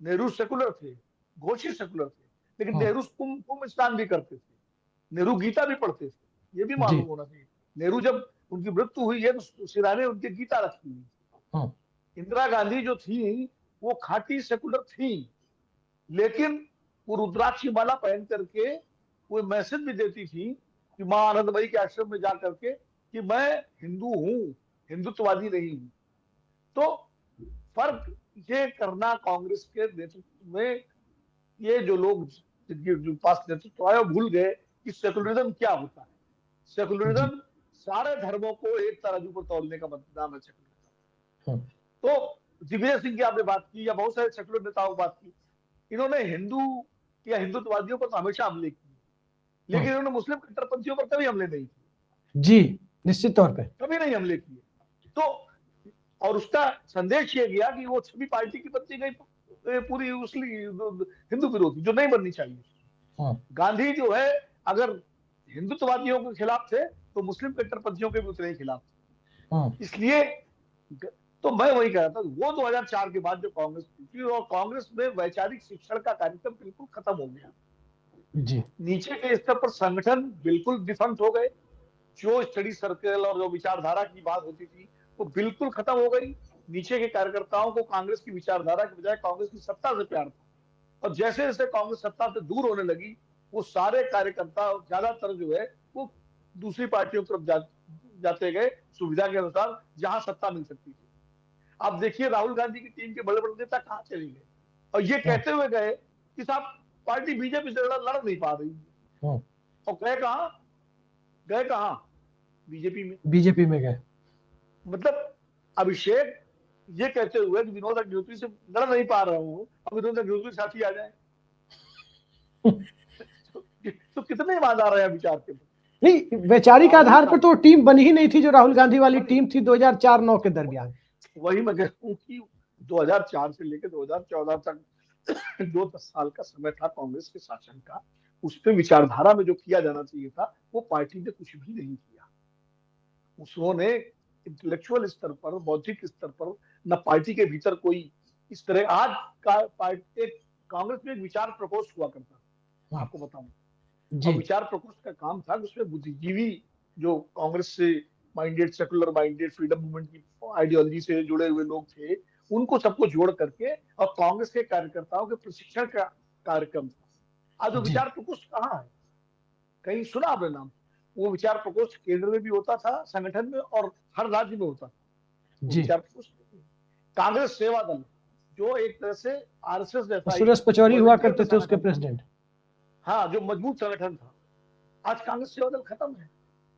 नेहरू सेकुलर थे, घोषित सेकुलर थे, लेकिन नेहरू कुंभ स्नान भी करते थे, नेहरू गीता भी पढ़ते थे, ये भी मालूम होना चाहिए। नेहरू जब उनकी मृत्यु हुई है तो सिराने उनकी गीता रखी हुई। इंदिरा गांधी जो थी वो खाटी सेकुलर थी, लेकिन वो रुद्राक्षी माला पहन करके वो मैसेज भी देती थी कि मां आनंदमयी के आश्रम में जा करके कि मैं हिंदू हूं, हिंदुत्ववादी नहीं हूं। तो फर्क ये करना कांग्रेस के नेतृत्व में, ये जो लोग जो पास नेतृत्व आया भूल गए कि सेकुलरिज्म क्या होता है। सेकुलरिज्म सारे धर्मों को एक तराजू पर तौलने का नाम है सेकुलरिज्म। तो दिग्विजय सिंह की आपने बात की या बहुत सारे सेकुलर नेताओं की बात की, इन्होंने हिंदू या हिंदुत्ववादियों पर तो हमेशा हमले किए, लेकिन इन्होंने मुस्लिम कट्टरपंथियों पर कभी हमले नहीं किए। जी निश्चित तौर पे कभी नहीं हमले किए। तो और उसका संदेश ये गया कि वो छवि पार्टी की बनती गई पूरी उसली हिंदू विरोधी, जो नहीं बननी चाहिए। गांधी जो है अगर हिंदुत्ववादियों के खिलाफ थे तो मुस्लिम कट्टरपंथियों के भी उतने ही खिलाफ थे। इसलिए तो मैं वही कह रहा था, वो 2004 के बाद जो कांग्रेस थी, और कांग्रेस में वैचारिक शिक्षण का कार्यक्रम बिल्कुल खत्म हो गया जी। नीचे के स्तर पर संगठन बिल्कुल डिफंक्ट हो गए। जो स्टडी सर्कल और जो विचारधारा की बात होती थी वो बिल्कुल खत्म हो गई। नीचे के कार्यकर्ताओं को कांग्रेस की विचारधारा के बजाय कांग्रेस की सत्ता से प्यार था, और जैसे जैसे कांग्रेस सत्ता से दूर होने लगी वो सारे कार्यकर्ता ज्यादातर जो है वो दूसरी पार्टियों की तरफ जाते गए, सुविधा के अनुसार जहां सत्ता मिल सकती थी। आप देखिए राहुल गांधी की टीम के बड़े बड़े नेता कहां चले गए, और ये कहते हुए गए कि साहब पार्टी बीजेपी से लड़ नहीं पा रही, और गए कहां बीजेपी में गए। मतलब अभिषेक ये कहते हुए कि विनोद अग्निहोत्री से लड़ नहीं पा रहा हूं, अब विनोद अग्निहोत्री साथी आ जाए तो कितने ईमानदार है विचार के। नहीं, वैचारिक आधार पर तो टीम बनी ही नहीं थी जो राहुल गांधी वाली टीम थी 2004-9 के दरमियान। वही मैं कह रहा हूं कि 2004 से लेकर 2014 तक जो 10 साल का समय था कांग्रेस के शासन का, उस पर विचारधारा में जो किया जाना चाहिए था वो पार्टी ने कुछ भी नहीं किया। उसने इंटेलेक्चुअल स्तर पर, बौद्धिक स्तर पर न पार्टी के भीतर कोई इस तरह, आज का पार्टी कांग्रेस में एक विचार प्रकोष्ठ हुआ करता था, आपको बताऊं जी। विचार प्रकोष्ठ का काम था उसमें बुद्धिजीवी जो कांग्रेस से minded, secular minded, freedom movement की आइडियोलॉजी से जुड़े हुए लोग थे, उनको सबको जोड़ करके और कांग्रेस के कार्यकर्ताओं के प्रशिक्षण का कार्यक्रम था। आज वो विचार प्रकोष्ठ कहाँ है, कहीं सुना आपने नाम? वो विचार प्रकोष्ठ केंद्र में भी होता था संगठन में और हर राज्य में होता था जी। विचार प्रकोष्ठ कांग्रेस सेवा दल जो एक तरह से आरएसएस जैसा, सुरेश पचौरी हुआ करते थे उसके प्रेसिडेंट, हाँ, जो मजबूत संगठन था। आज कांग्रेस सेवा दल खत्म है,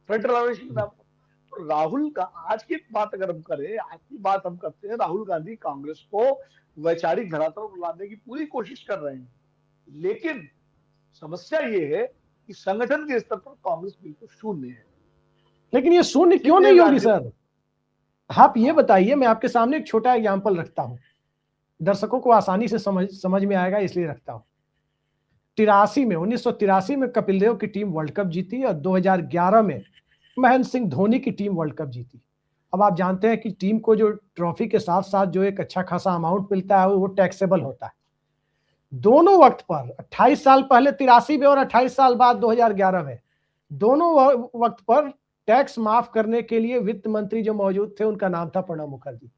फ्रंटल ऑर्गेनाइजेशन के नाम पर। तो राहुल का आज की बात अगर हम करें, आज की बात हम करते हैं, राहुल गांधी कांग्रेस को वैचारिक धरातल पर लाने की पूरी कोशिश कर रहे हैं, लेकिन समस्या ये है कि संगठन के स्तर पर कांग्रेस बिल्कुल शून्य है। लेकिन ये शून्य क्यों नहीं होगी सर, आप ये बताइए। मैं आपके सामने एक छोटा एग्जाम्पल रखता हूं, दर्शकों को आसानी से समझ में आएगा इसलिए रखता हूं। 1983 में कपिल देव की टीम वर्ल्ड कप जीती और 2011 में महेंद्र सिंह धोनी की टीम वर्ल्ड कप जीती। अब आप जानते हैं कि टीम को जो ट्रॉफी के साथ साथ जो एक अच्छा खासा अमाउंट मिलता है वो टैक्सेबल होता है। दोनों वक्त पर 28 साल पहले 83 में और 28 साल बाद 2011 में, दोनों वक्त पर टैक्स माफ करने के लिए वित्त मंत्री जो मौजूद थे उनका नाम था प्रणब मुखर्जी।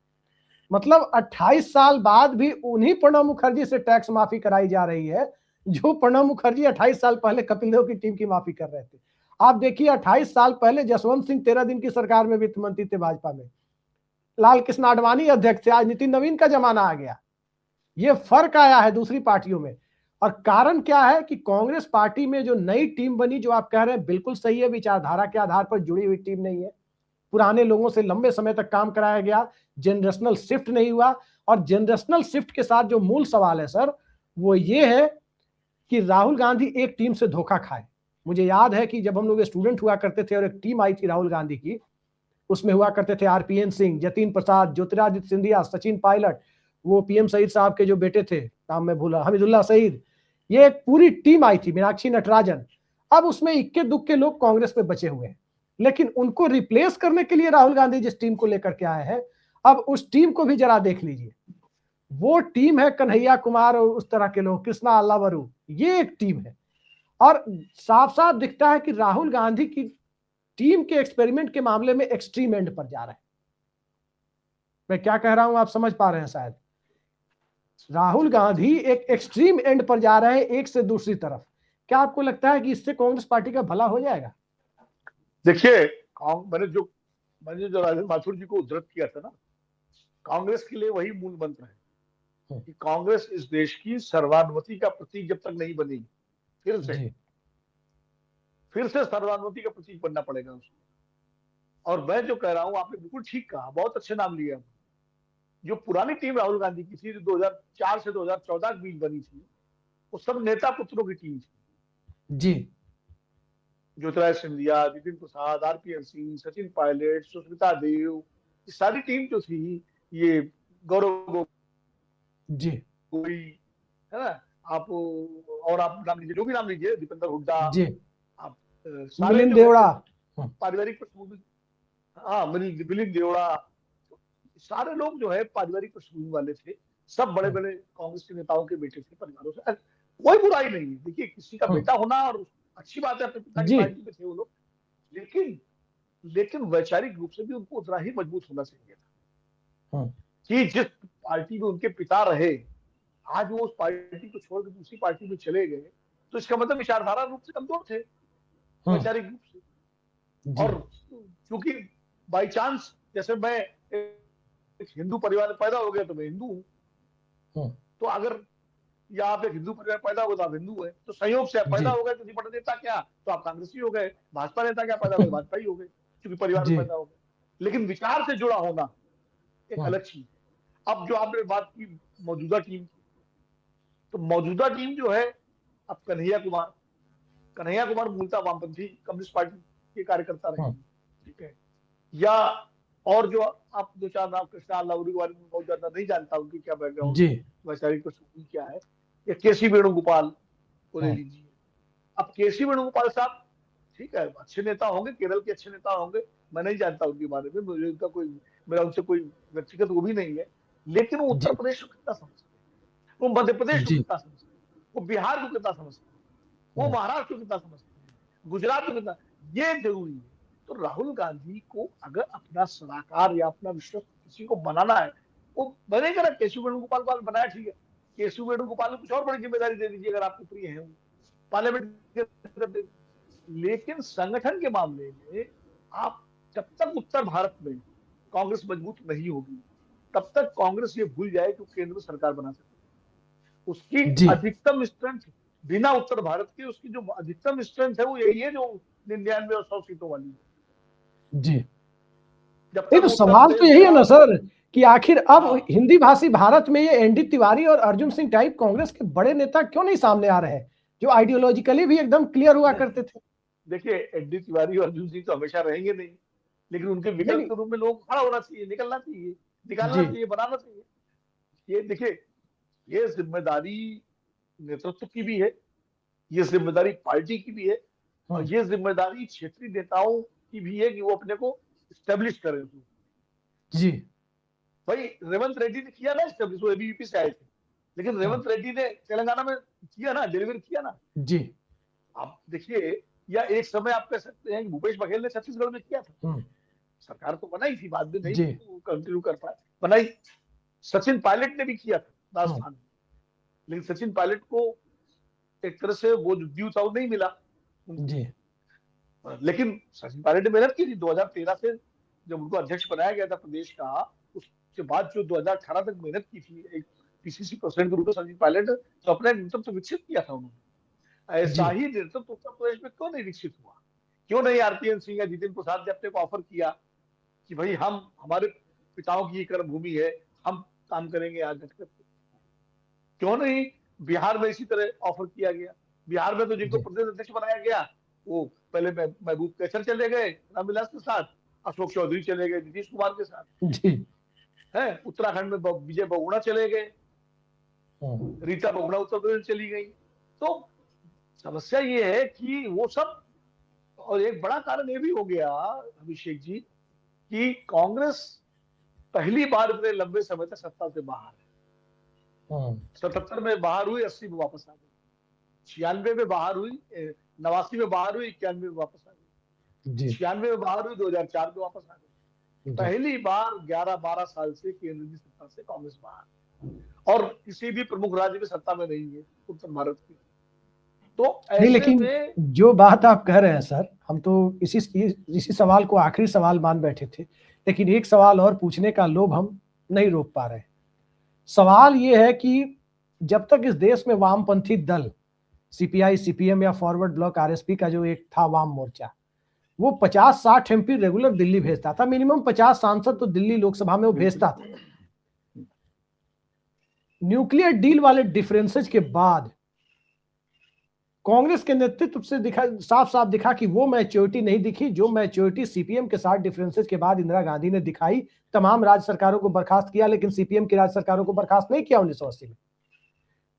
मतलब 28 साल बाद भी उन्हीं प्रणब मुखर्जी से टैक्स माफी कराई जा रही है जो प्रणब मुखर्जी 28 साल पहले कपिल देव की टीम की माफी कर रहे थे। आप देखिए 28 साल पहले जसवंत सिंह 13 दिन की सरकार में वित्त मंत्री थे भाजपा में, लाल कृष्ण आडवाणी अध्यक्ष थे, आज नितिन नवीन का जमाना आ गया। ये फर्क आया है दूसरी पार्टियों में। और कारण क्या है कि कांग्रेस पार्टी में जो नई टीम बनी, जो आप कह रहे हैं बिल्कुल सही है, विचारधारा के आधार पर जुड़ी हुई टीम नहीं है, पुराने लोगों से लंबे समय तक काम कराया गया, जनरेशनल शिफ्ट नहीं हुआ। और जनरेशनल शिफ्ट के साथ जो मूल सवाल है सर वो ये है कि राहुल गांधी एक टीम से धोखा खाए। मुझे याद है कि जब हम लोग स्टूडेंट हुआ करते थे और एक टीम आई थी राहुल गांधी की, उसमें हुआ करते थे आरपीएन सिंह, जतिन प्रसाद, ज्योतिरादित्य सिंधिया, सचिन पायलट, वो पीएम सईद साहब के जो बेटे थे, नाम मैं भूला, हमीदुल्ला सईद, ये एक पूरी टीम आई थी, मीनाक्षी नटराजन। अब उसमें इक्के दुक्के लोग कांग्रेस में बचे हुए हैं, लेकिन उनको रिप्लेस करने के लिए राहुल गांधी जिस टीम को लेकर के आए हैं, अब उस टीम को भी जरा देख लीजिए। वो टीम है कन्हैया कुमार और उस तरह के लोग, कृष्णा अल्लावरू, ये एक टीम है। और साफ साफ दिखता है कि राहुल गांधी की टीम के एक्सपेरिमेंट के मामले में एक्सट्रीम एंड पर जा रहे हैं। मैं क्या कह रहा हूं आप समझ पा रहे हैं शायद। राहुल गांधी एक एक्सट्रीम एंड पर जा रहे हैं, एक से दूसरी तरफ। क्या आपको लगता है कि इससे कांग्रेस पार्टी का भला हो जाएगा? देखिए, मैंने जो राजेंद्र माथुर जी को उद्धृत किया था ना, कांग्रेस के लिए वही मूल मंत्र है कि कांग्रेस इस देश की सर्वानुमति का प्रतीक जब तक नहीं बनेगी, फिर से सर्वानुमति का प्रतीक बनना पड़ेगा उसको। और मैं जो कह रहा हूं, आपने बिल्कुल ठीक कहा, बहुत अच्छे नाम लिया। जो पुरानी टीम राहुल गांधी की थी, जो 2004 से 2014 के बीच बनी थी, वो सब नेता पुत्रों की टीम थी जी। ज्योतिरादित्य सिंधिया, जितिन प्रसाद, आरपीएन सिंह, सचिन पायलट, सुष्मिता देव, ये सारी टीम जो थी, ये गौरव जी गोगोई, है ना, आप और आप नाम लीजिए, जो भी नाम लीजिए, दीपेंद्र हुड्डा जी, आप, मिलिंद देवड़ा, पारिवारिक पृष्ठभूमि, हाँ मिलिंद देवड़ा, सारे लोग जो है पारिवारिक पृष्ठभूमि वाले थे। सब बड़े बड़े कांग्रेस के नेताओं के बेटे थे, परिवारों से। कोई बुराई नहीं है, देखिए किसी का बेटा होना और अच्छी बात है, अपने पिता की पार्टी में थे वो लोग, लेकिन वैचारिक रूप से भी उनको उतना ही मजबूत होना चाहिए था कि जिस पार्टी में उनके पिता रहे, आज वो उस पार्टी को छोड़ के दूसरी पार्टी में चले गए, तो इसका मतलब विचारधारा रूप से कमजोर थे, वैचारिक रूप से। और क्योंकि बाई चांस, जैसे मैं एक हिंदू परिवार में पैदा हो गया तो मैं हिंदू हूं, तो अगर या आप एक हिंदू परिवार पैदा हो गए तो आप हिंदू है, तो संयोग से आप पैदा हो गए किसी बड़े नेता क्या, तो आप कांग्रेसी हो गए, भाजपा नेता क्या पैदा हो गए, भाजपा ही हो गए, क्योंकि परिवार में पैदा हो गए। लेकिन विचार से जुड़ा होना एक अलग चीज। अब जो आपने बात की मौजूदा टीम की, तो मौजूदा टीम जो है, अब कन्हैया कुमार मूलतः वामपंथी कम्युनिस्ट पार्टी के कार्यकर्ता रहे, ठीक है, या और जो आप दो चार नाम, कृष्णा अल्लावरू के बारे में बहुत ज्यादा नहीं जानता, उनकी क्या बैकग्राउंड, वैचारिक पृष्ठभूमि क्या है, या केसी वेणुगोपाल को ले लीजिए। अब केसी वेणुगोपाल साहब ठीक है, अच्छे नेता होंगे, केरल के अच्छे नेता होंगे, मैं नहीं जानता उनके बारे में, मुझे उनका मेरा उनसे कोई व्यक्तिगत वो भी नहीं है, लेकिन वो उत्तर प्रदेश को कितना समझते हैं, वो मध्य प्रदेश को कितना समझते हैं, वो बिहार को कितना समझते हैं, वो महाराष्ट्र को कितना समझते हैं, गुजरात को कितना, ये जरूरी है। तो राहुल गांधी को अगर अपना सलाहकार या अपना विश्वस्त किसी को बनाना है, वो बनेगा ना। केशव वेणुगोपाल को बनाया, ठीक है, केशव वेणुगोपाल को कुछ और बड़ी जिम्मेदारी दे दीजिए अगर आपको प्रिय है, पार्लियामेंट। लेकिन संगठन के मामले में आप, जब तक उत्तर भारत में कांग्रेस मजबूत नहीं होगी, तब तक कांग्रेस ये भूल जाए कि केंद्र में सरकार बना सकती। उसकी अधिकतम स्ट्रेंथ बिना उत्तर भारत की, उसकी जो अधिकतम स्ट्रेंथ है वो यही है, जो 99 और 100 सीटों वाली है। जी, तो सवाल तो यही है ना सर कि आखिर अब हिंदी भाषी भारत में ये एनडी तिवारी और अर्जुन सिंह टाइप कांग्रेस के बड़े नेता क्यों नहीं सामने आ रहे हैं, जो आइडियोलॉजिकली भी एकदम क्लियर हुआ करते थे? देखिए, एनडी तिवारी और अर्जुन सिंह तो हमेशा रहेंगे नहीं, लेकिन उनके विकल्प के रूप में लोग खड़ा होना चाहिए, निकलना चाहिए, निकालना चाहिए, बनाना चाहिए। ये देखिए, ये जिम्मेदारी नेतृत्व की भी है, ये जिम्मेदारी पार्टी की भी है, और ये जिम्मेदारी क्षेत्रीय नेताओं की भी है कि वो अपने को स्टेब्लिश करें। जी भाई, रेवंत रेड्डी ने किया ना स्टेब्लिश, वो एबीवीपी से आए थे, लेकिन रेवंत रेड्डी ने तेलंगाना में किया ना, डिलीवर किया ना। जी, आप देखिए, या एक समय आप कह सकते हैं कि भूपेश बघेल ने छत्तीसगढ़ में किया था, सरकार तो बनाई थी, बाद में नहीं कंटिन्यू कर पाए, बनाई। सचिन पायलट ने भी किया था राजस्थान में, लेकिन सचिन पायलट को एक तरह से वो जो ड्यू था वो नहीं मिला जी। लेकिन सचिन पायलट ने मेहनत की थी। 2013 से जब उनको अध्यक्ष बनाया गया था प्रदेश का, उसके बाद जो 2018 तक मेहनत की थी एक पीसीसी प्रेसिडेंट के रूप में सचिन पायलट, तो अपना नेतृत्व विकसित किया था उन्होंने। ऐसा ही नेतृत्व उत्तर प्रदेश में क्यों नहीं विकसित हुआ? क्यों नहीं आरपीएन सिंह या जितिन प्रसाद ने अपने को ऑफर किया कि भाई हम, हमारे पिताओं की कर्म भूमि है, हम काम करेंगे आज डट करके? क्यों नहीं बिहार में इसी तरह ऑफर किया गया? बिहार में तो जिनको प्रदेश अध्यक्ष बनाया गया, वो पहले महबूब कैसर चले गए रामविलास के साथ, अशोक चौधरी चले गए नीतीश कुमार के साथ, है उत्तराखंड में विजय बहुगुणा चले गए, रीता बहुगुणा उत्तर प्रदेश चली गई। तो समस्या ये है कि वो सब और एक बड़ा कारण ये भी हो गया अभिषेक जी कि कांग्रेस पहली बार इतने लंबे समय तक सत्ता से बाहर है। 77 में बाहर हुई, 80 में वापस आ गई, 96 में बाहर हुई, 89 में बाहर हुई, 91 में वापस आ गई, 96 में बाहर हुई, 2004 में वापस आ गई। पहली बार 11-12 साल से केंद्र की सत्ता से कांग्रेस बाहर, और किसी भी प्रमुख राज्य में सत्ता में नहीं है उत्तर भारत की। तो नहीं, ऐसे लेकिन में जो बात आप कह रहे हैं सर, हम तो इसी सवाल को आखिरी सवाल मान बैठे थे, लेकिन एक सवाल और पूछने का लोभ हम नहीं रोक पा रहे। सवाल ये है कि जब तक इस देश में वामपंथी दल सीपीआई, सीपीएम या फॉरवर्ड ब्लॉक आरएसपी का जो एक था वाम मोर्चा, वो 50-60 एमपी रेगुलर दिल्ली भेजता था, मिनिमम 50 सांसद तो दिल्ली लोकसभा में वो भेजता था। न्यूक्लियर डील वाले डिफरेंसेस के बाद कांग्रेस के नेतृत्व से साफ साफ दिखा कि वो मैच्योरिटी नहीं दिखी जो मैच्योरिटी सीपीएम के साथ डिफरेंसेस के बाद इंदिरा गांधी ने दिखाई। तमाम राज्य सरकारों को बर्खास्त किया, लेकिन सीपीएम की राज्य सरकारों को बर्खास्त नहीं किया 1980 में।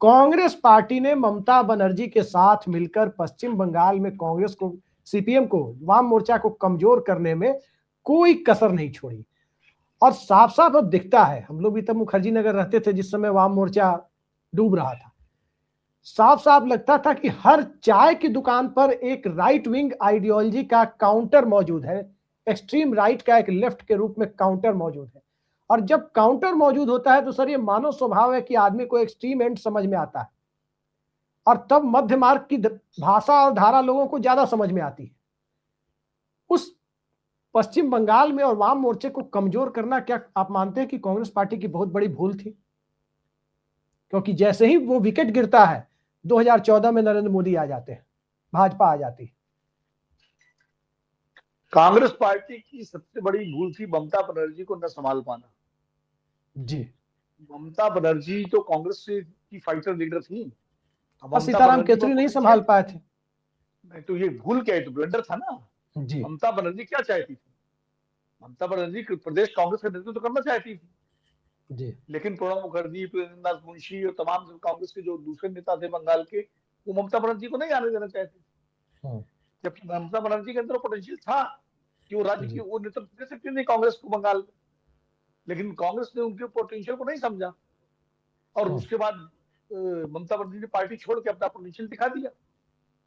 कांग्रेस पार्टी ने ममता बनर्जी के साथ मिलकर पश्चिम बंगाल में कांग्रेस को, सीपीएम को, वाम मोर्चा को कमजोर करने में कोई कसर नहीं छोड़ी। और साफ साफ अब दिखता है, हम लोग भी तब मुखर्जी नगर रहते थे जिस समय वाम मोर्चा डूब रहा था, साफ साफ लगता था कि हर चाय की दुकान पर एक राइट विंग आइडियोलॉजी का काउंटर मौजूद है, एक्सट्रीम राइट का एक लेफ्ट के रूप में काउंटर मौजूद है। और जब काउंटर मौजूद होता है तो सर ये मानव स्वभाव है कि आदमी को एक्सट्रीम एंड समझ में आता है, और तब मध्य मार्ग की भाषा और धारा लोगों को ज्यादा समझ में आती है। उस पश्चिम बंगाल में और वाम मोर्चे को कमजोर करना, क्या आप मानते हैं कि कांग्रेस पार्टी की बहुत बड़ी भूल थी? क्योंकि जैसे ही वो विकेट गिरता है 2014 में नरेंद्र मोदी आ जाते हैं, भाजपा आ जाती है। कांग्रेस पार्टी की सबसे बड़ी भूल थी ममता बनर्जी को न संभाल पाना। जी, ममता बनर्जी तो कांग्रेस की फाइटर लीडर थी, और ममता सीताराम बनर्जी को केसरी नहीं संभाल पाए थे। नहीं तो ये भूल क्या है, तो ब्लंडर था ना। जी ममता बनर्जी क्या चाहती थी? ममता बनर्जी प्रदेश कांग्रेस का नेतृत्व करना चाहती थी, जी लेकिन प्रणब मुखर्जी, प्रेमदास मुंशी और तमाम कांग्रेस के जो दूसरे नेता थे बंगाल के, वो ममता बनर्जी को नहीं आने देना चाहते थे। जबकि ममता बनर्जी के अंदर पोटेंशियल था कि वो राज्य की वो नेतृत्व दे सकती थी कांग्रेस को बंगाल में, लेकिन कांग्रेस ने उनके पोटेंशियल को नहीं समझा, और उसके बाद ममता बनर्जी ने पार्टी छोड़ के अपना पोटेंशियल दिखा दिया।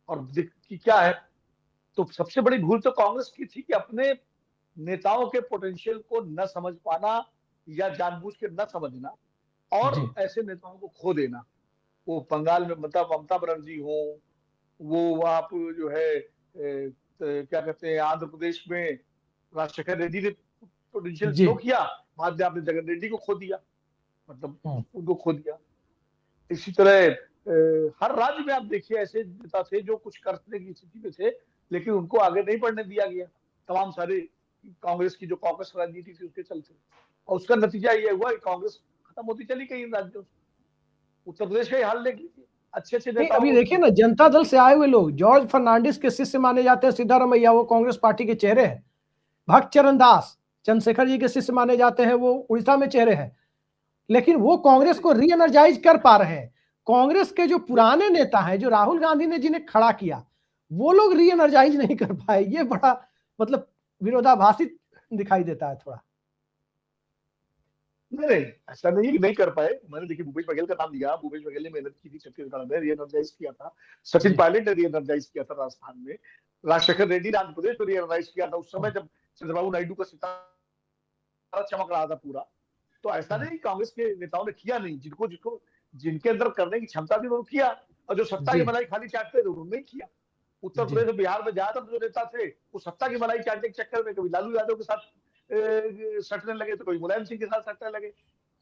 और कि क्या है, तो सबसे बड़ी भूल तो कांग्रेस की थी कि अपने नेताओं के पोटेंशियल को न समझ पाना या जानबूझ के न समझना, और ऐसे नेताओं को खो देना। वो बंगाल में ममता बनर्जी हो, वो आप जो है क्या कहते हैं, आंध्र प्रदेश में राजशेखर रेड्डी ने पोटेंशियल शो किया, बाद में आपने जगन रेड्डी को खो दिया, मतलब उनको खो दिया। इसी तरह हर राज्य में आप देखिए ऐसे नेता थे जो कुछ करने की स्थिति में थे, लेकिन उनको आगे नहीं बढ़ने दिया गया, तमाम सारे कांग्रेस की जो कॉकस राजनीति थी उसके चलते, और उसका नतीजा ये हुआ कि कांग्रेस खत्म होती चली गई इन राज्यों से। उत्तर प्रदेश का ही हाल देख लीजिए, अच्छे नेताओं अभी देखिए ना, जनता दल से आए हुए लोग जॉर्ज फर्नांडिस के शिष्य माने जाते हैं, सिद्धारमैया, वो कांग्रेस पार्टी के चेहरे हैं। भक्त चरण दास चंद्रशेखर जी के शिष्य माने जाते हैं, वो उड़ीसा में चेहरे हैं, लेकिन वो कांग्रेस को री एनर्जाइज कर पा रहे हैं। कांग्रेस के जो पुराने नेता हैं, जो राहुल गांधी ने जिन्हें खड़ा किया, वो लोग री एनर्जाइज नहीं कर पाए। ये बड़ा मतलब विरोधाभासी दिखाई देता है थोड़ा। नहीं, ऐसा नहीं नहीं कर पाए। मैंने देखिए भूपेश बघेल का नाम लिया, भूपेश बघेल ने मेहनत की थी छत्तीसगढ़ में, री एनर्जाइज किया था। सचिन पायलट ने री एनर्जाइज किया था राजस्थान में। राजशेखर रेड्डी ने आंध्र प्रदेश में री एनर्जाइज किया था, उस समय जब चंद्रबाबू नायडू का सितारा चमक रहा था पूरा। तो ऐसा नहीं कांग्रेस के नेताओं ने किया नहीं, जिनको जिनको जिनके अंदर करने की क्षमता थी उन्होंने किया, और जो सत्ता की मलाई खाली चाटते थे उन्होंने नहीं किया। उत्तर प्रदेश और बिहार में ज्यादातर जो नेता थे वो सत्ता की मलाई चाटने के चक्कर में कभी लालू यादव के साथ सटने लगे, तो कभी मुलायम सिंह के साथ सटने लगे,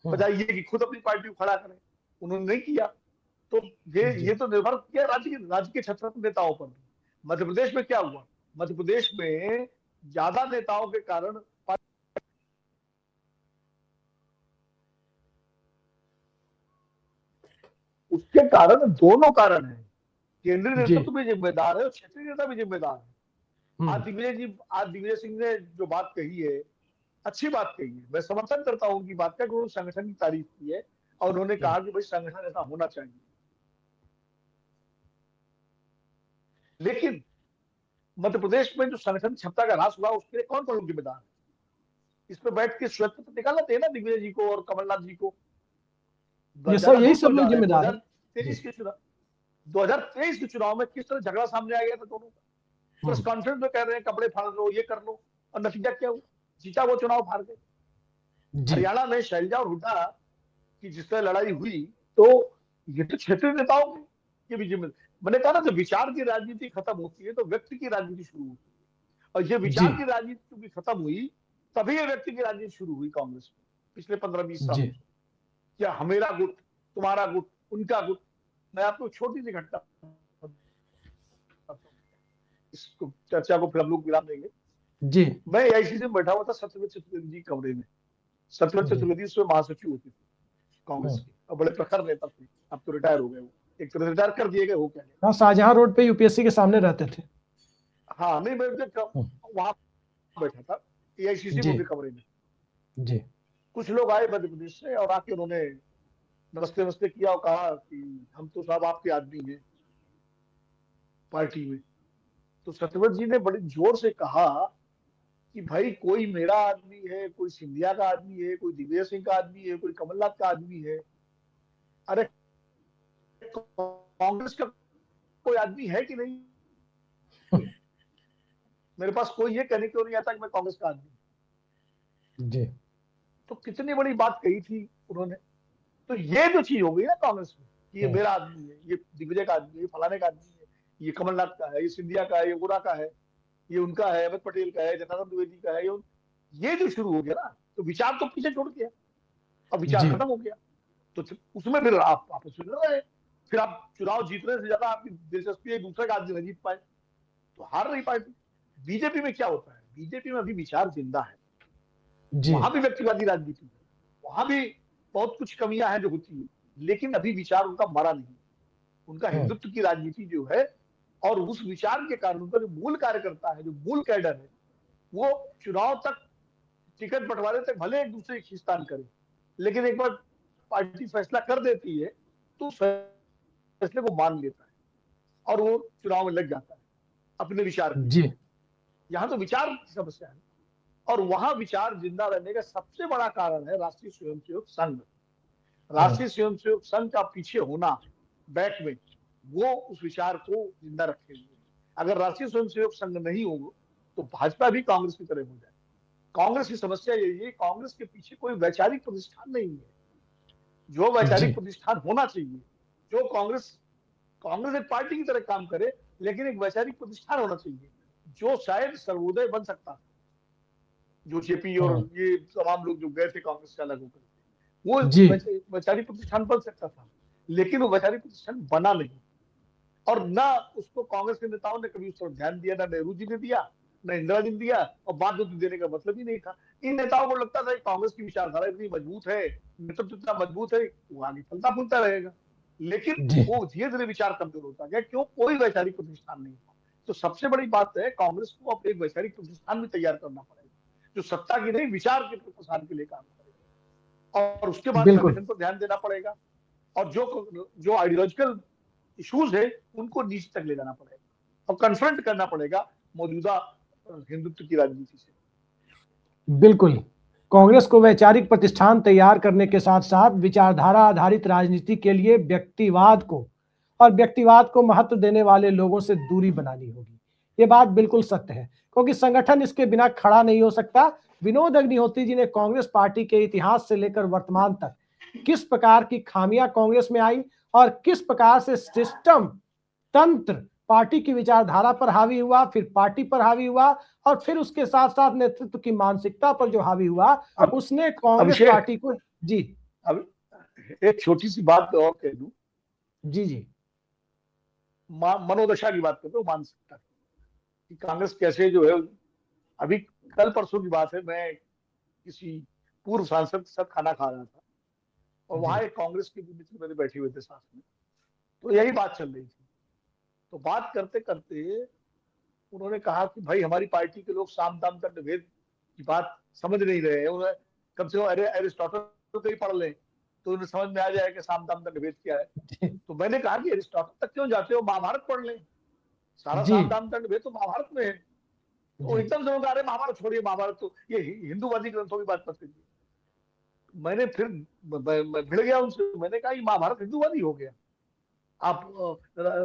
बजाय ये कि खुद अपनी पार्टी को खड़ा करें। उन्होंने नहीं किया। तो ये तो निर्भर किया राज्य के 76 नेताओं पर। मध्य प्रदेश में क्या हुआ? मध्य प्रदेश में ज्यादा नेताओं के कारण, उसके कारण दोनों कारण है, केंद्रीय नेतृत्व भी जिम्मेदार है और क्षेत्रीय नेता भी जिम्मेदार है। आज दिग्विजय सिंह ने जो बात कही है, अच्छी बात कही है, मैं समर्थन करता हूं उनकी बात का, कि उन्होंने संगठन की तारीफ की है और उन्होंने कहा कि भाई संगठन ऐसा होना चाहिए। लेकिन मध्य प्रदेश में जो संगठन क्षमता का ह्रास हुआ उसके लिए कौन कौन लोग जिम्मेदार है? इस पे बैठ के श्वेत पत्र निकालना चाहिए ना दिग्विजय जी को और कमलनाथ जी को। ये सब ज्यादा यही दूर सब कब जा लोग रहे हैं? जिम्मेदार है। जी 2023 के चुनाव, 2023 के चुनाव में किस तरह झगड़ा सामने आ गया था दोनों का। प्रेस कॉन्फ्रेंस में कह रहे हैं कपड़े फाड़ लो, ये कर लो, और नतीजा क्या हुआ? जीता वो चुनाव हार गए। जी हरियाणा में शैलजा और हुड्डा की जिस तरह लड़ाई हुई, तो ये तो क्षेत्रीय नेताओं की भी जिम्मेदारी। मैंने कहा ना, जब विचार की राजनीति खत्म होती है तो व्यक्ति की राजनीति शुरू होती है, और ये जी विचार की राजनीति क्योंकि खत्म हुई, तभी ये व्यक्ति की राजनीति शुरू हुई कांग्रेस में पिछले 15-20 जी सालों से। क्या हमेरा गुट, तुम्हारा गुट, उनका गुट। मैं आपको छोटी सी घटना बताता हूं, इसको चर्चा को फिर हम लोग विराम देंगे। जी मैं एआईसीसी में बैठा हुआ था सत्यव्रत चतुर्वेदी जी कमरे में। सत्यव्रत जी चतुर्वेदी उसमें महासचिव होते थे कांग्रेस के, और बड़े प्रखर नेता थे। अब तो रिटायर हो गए, वो एक तरह रिटायर कर दिए गए, हो क्या गए। हाँ, शाहजहां रोड पे यूपीएससी के सामने रहते थे। हाँ, नहीं मैं वहां बैठा था एआईसीसी में जी उनके कमरे में। जी कुछ लोग आए मध्य प्रदेश से और आके उन्होंने नमस्ते नमस्ते किया और कहा कि हम तो साहब आपके आदमी हैं पार्टी में। तो सत्यव्रत जी ने बड़े जोर से कहा कि भाई कोई मेरा आदमी है, कोई सिंधिया का आदमी है, कोई दिग्विजय सिंह का आदमी है, कोई कमलनाथ का आदमी है। अरे कांग्रेस का कोई आदमी है कि नहीं? मेरे पास कोई ये कहने क्यों नहीं आता कि मैं कांग्रेस का आदमी हूं। जी तो कितनी बड़ी बात कही थी उन्होंने। तो ये जो चीज हो गई ना कांग्रेस में, कि ये मेरा आदमी है, ये दिग्विजय का आदमी है, ये फलाने का आदमी है, ये कमलनाथ का है, ये सिंधिया का है, ये गोरा का है, ये उनका है, अहमद पटेल का है, जनार्दन द्विवेदी का है, ये जो शुरू हो गया ना, तो विचार तो पीछे छोड़ दिया, अब विचार जी खत्म हो गया। तो उसमें फिर आप आपस में लड़ रहे, फिर आप चुनाव जीतने से ज्यादा आपकी दिलचस्पी है दूसरे का आदमी न जीत पाए, तो हार रही पार्टी। बीजेपी में क्या होता है, बीजेपी में अभी विचार जिंदा है, जी वहां भी व्यक्तिवादी राजनीति है, वहां भी बहुत कुछ कमियां हैं जो होती है, लेकिन अभी विचार उनका मरा नहीं। उनका हिंदुत्व की राजनीति जो है, और उस विचार के कारण उनका जो मूल कार्यकर्ता है, जो मूल कैडर है, वो चुनाव तक टिकट बंटवारे तक भले एक दूसरे की खींचतान करे, लेकिन एक बार पार्टी फैसला कर देती है तो फैसले को मान लेता है और वो चुनाव में लग जाता है अपने विचार के लिए। जी यहाँ तो विचार की समस्या है, और वहां विचार जिंदा रहने का सबसे बड़ा कारण है राष्ट्रीय स्वयंसेवक संघ। राष्ट्रीय स्वयंसेवक संघ का पीछे होना बैक में, वो उस विचार को जिंदा रखे हुए। अगर राष्ट्रीय स्वयंसेवक संघ नहीं होगा तो भाजपा भी कांग्रेस की तरह हो जाए। कांग्रेस की समस्या यही है, कांग्रेस के पीछे कोई वैचारिक प्रतिष्ठान नहीं है। जो जी वैचारिक प्रतिष्ठान होना चाहिए, जो कांग्रेस कांग्रेस एक पार्टी की तरह काम करे, लेकिन एक वैचारिक प्रतिष्ठान होना चाहिए जो शायद सर्वोदय बन सकता है। जो जेपी और ये तमाम लोग जो गए थे कांग्रेस से अलग होकर, वो जी वैचारिक प्रतिष्ठान बन सकता था, लेकिन वो वैचारिक प्रतिष्ठान बना नहीं। और ना उसको कांग्रेस के नेताओं ने कभी उस पर ध्यान दिया, ना नेहरू जी ने दिया, ना इंदिरा जी ने दिया, और बाद में देने का मतलब ही नहीं था। इन नेताओं को लगता था कि कांग्रेस की विचारधारा इतनी मजबूत है, नेतृत्व इतना मजबूत है, वो आगे फलता फूलता रहेगा। लेकिन जी वो धीरे धीरे विचार कमजोर होता गया, क्यों? कोई वैचारिक प्रतिष्ठान नहीं था। तो सबसे बड़ी बात है, कांग्रेस को अब एक वैचारिक प्रतिष्ठान भी तैयार करना पड़ेगा, जो सत्ता की नहीं विचार के प्रसार के लिए काम करेगा, और उसके बाद बिल्कुल संगठन पर ध्यान देना पड़ेगा, और जो आइडियोलॉजिकल इश्यूज है उनको नीचे तक ले जाना पड़ेगा, और कन्फ्रंट करना पड़ेगा मौजूदा हिंदुत्व की राजनीति से। बिल्कुल। कांग्रेस को वैचारिक प्रतिष्ठान तैयार करने के साथ साथ विचारधारा आधारित राजनीति के लिए व्यक्तिवाद को महत्व देने वाले लोगों से दूरी बनानी होगी। ये बात बिल्कुल सत्य है, क्योंकि संगठन इसके बिना खड़ा नहीं हो सकता। विनोद अग्निहोत्री जी ने कांग्रेस पार्टी के इतिहास से लेकर वर्तमान तक किस प्रकार की खामियां कांग्रेस में आई और किस प्रकार से सिस्टम, तंत्र पार्टी की विचारधारा पर हावी हुआ, फिर पार्टी पर हावी हुआ, और फिर उसके साथ साथ नेतृत्व की मानसिकता पर जो हावी हुआ, उसने कांग्रेस अभिषेक, पार्टी को जी अब एक छोटी सी बात और कह दूं। जी जी मनोदशा की बात करते हो, मानसिकता की, कांग्रेस कैसे जो है। अभी कल परसों की बात है, मैं किसी पूर्व सांसद के साथ खाना खा रहा था, और वहां एक कांग्रेस के मित्र मेरे बैठे हुए थे साथ में, तो यही बात चल रही थी। तो बात करते करते उन्होंने कहा कि भाई हमारी पार्टी के लोग साम दाम दंड भेद की बात समझ नहीं रहे हैं, उन्हें कम से कम अरे अरिस्टोटल को ही पढ़ लें तो उन्हें समझ में आ जाए कि साम दाम दंड भेद क्या है। तो मैंने कहा कि अरिस्टोटल तक क्यों जाते हो, महाभारत पढ़ लें। सारा जी साम दाम दंड भेद तो महाभारत में है। तो एकदम से अरे महाभारत छोड़िए, महाभारत तो ये हिंदूवादी ग्रंथों की बात मत करिए। मैंने फिर मैं भिड़ गया उनसे, मैंने कहा ये महाभारत हिंदूवादी हो गया। आप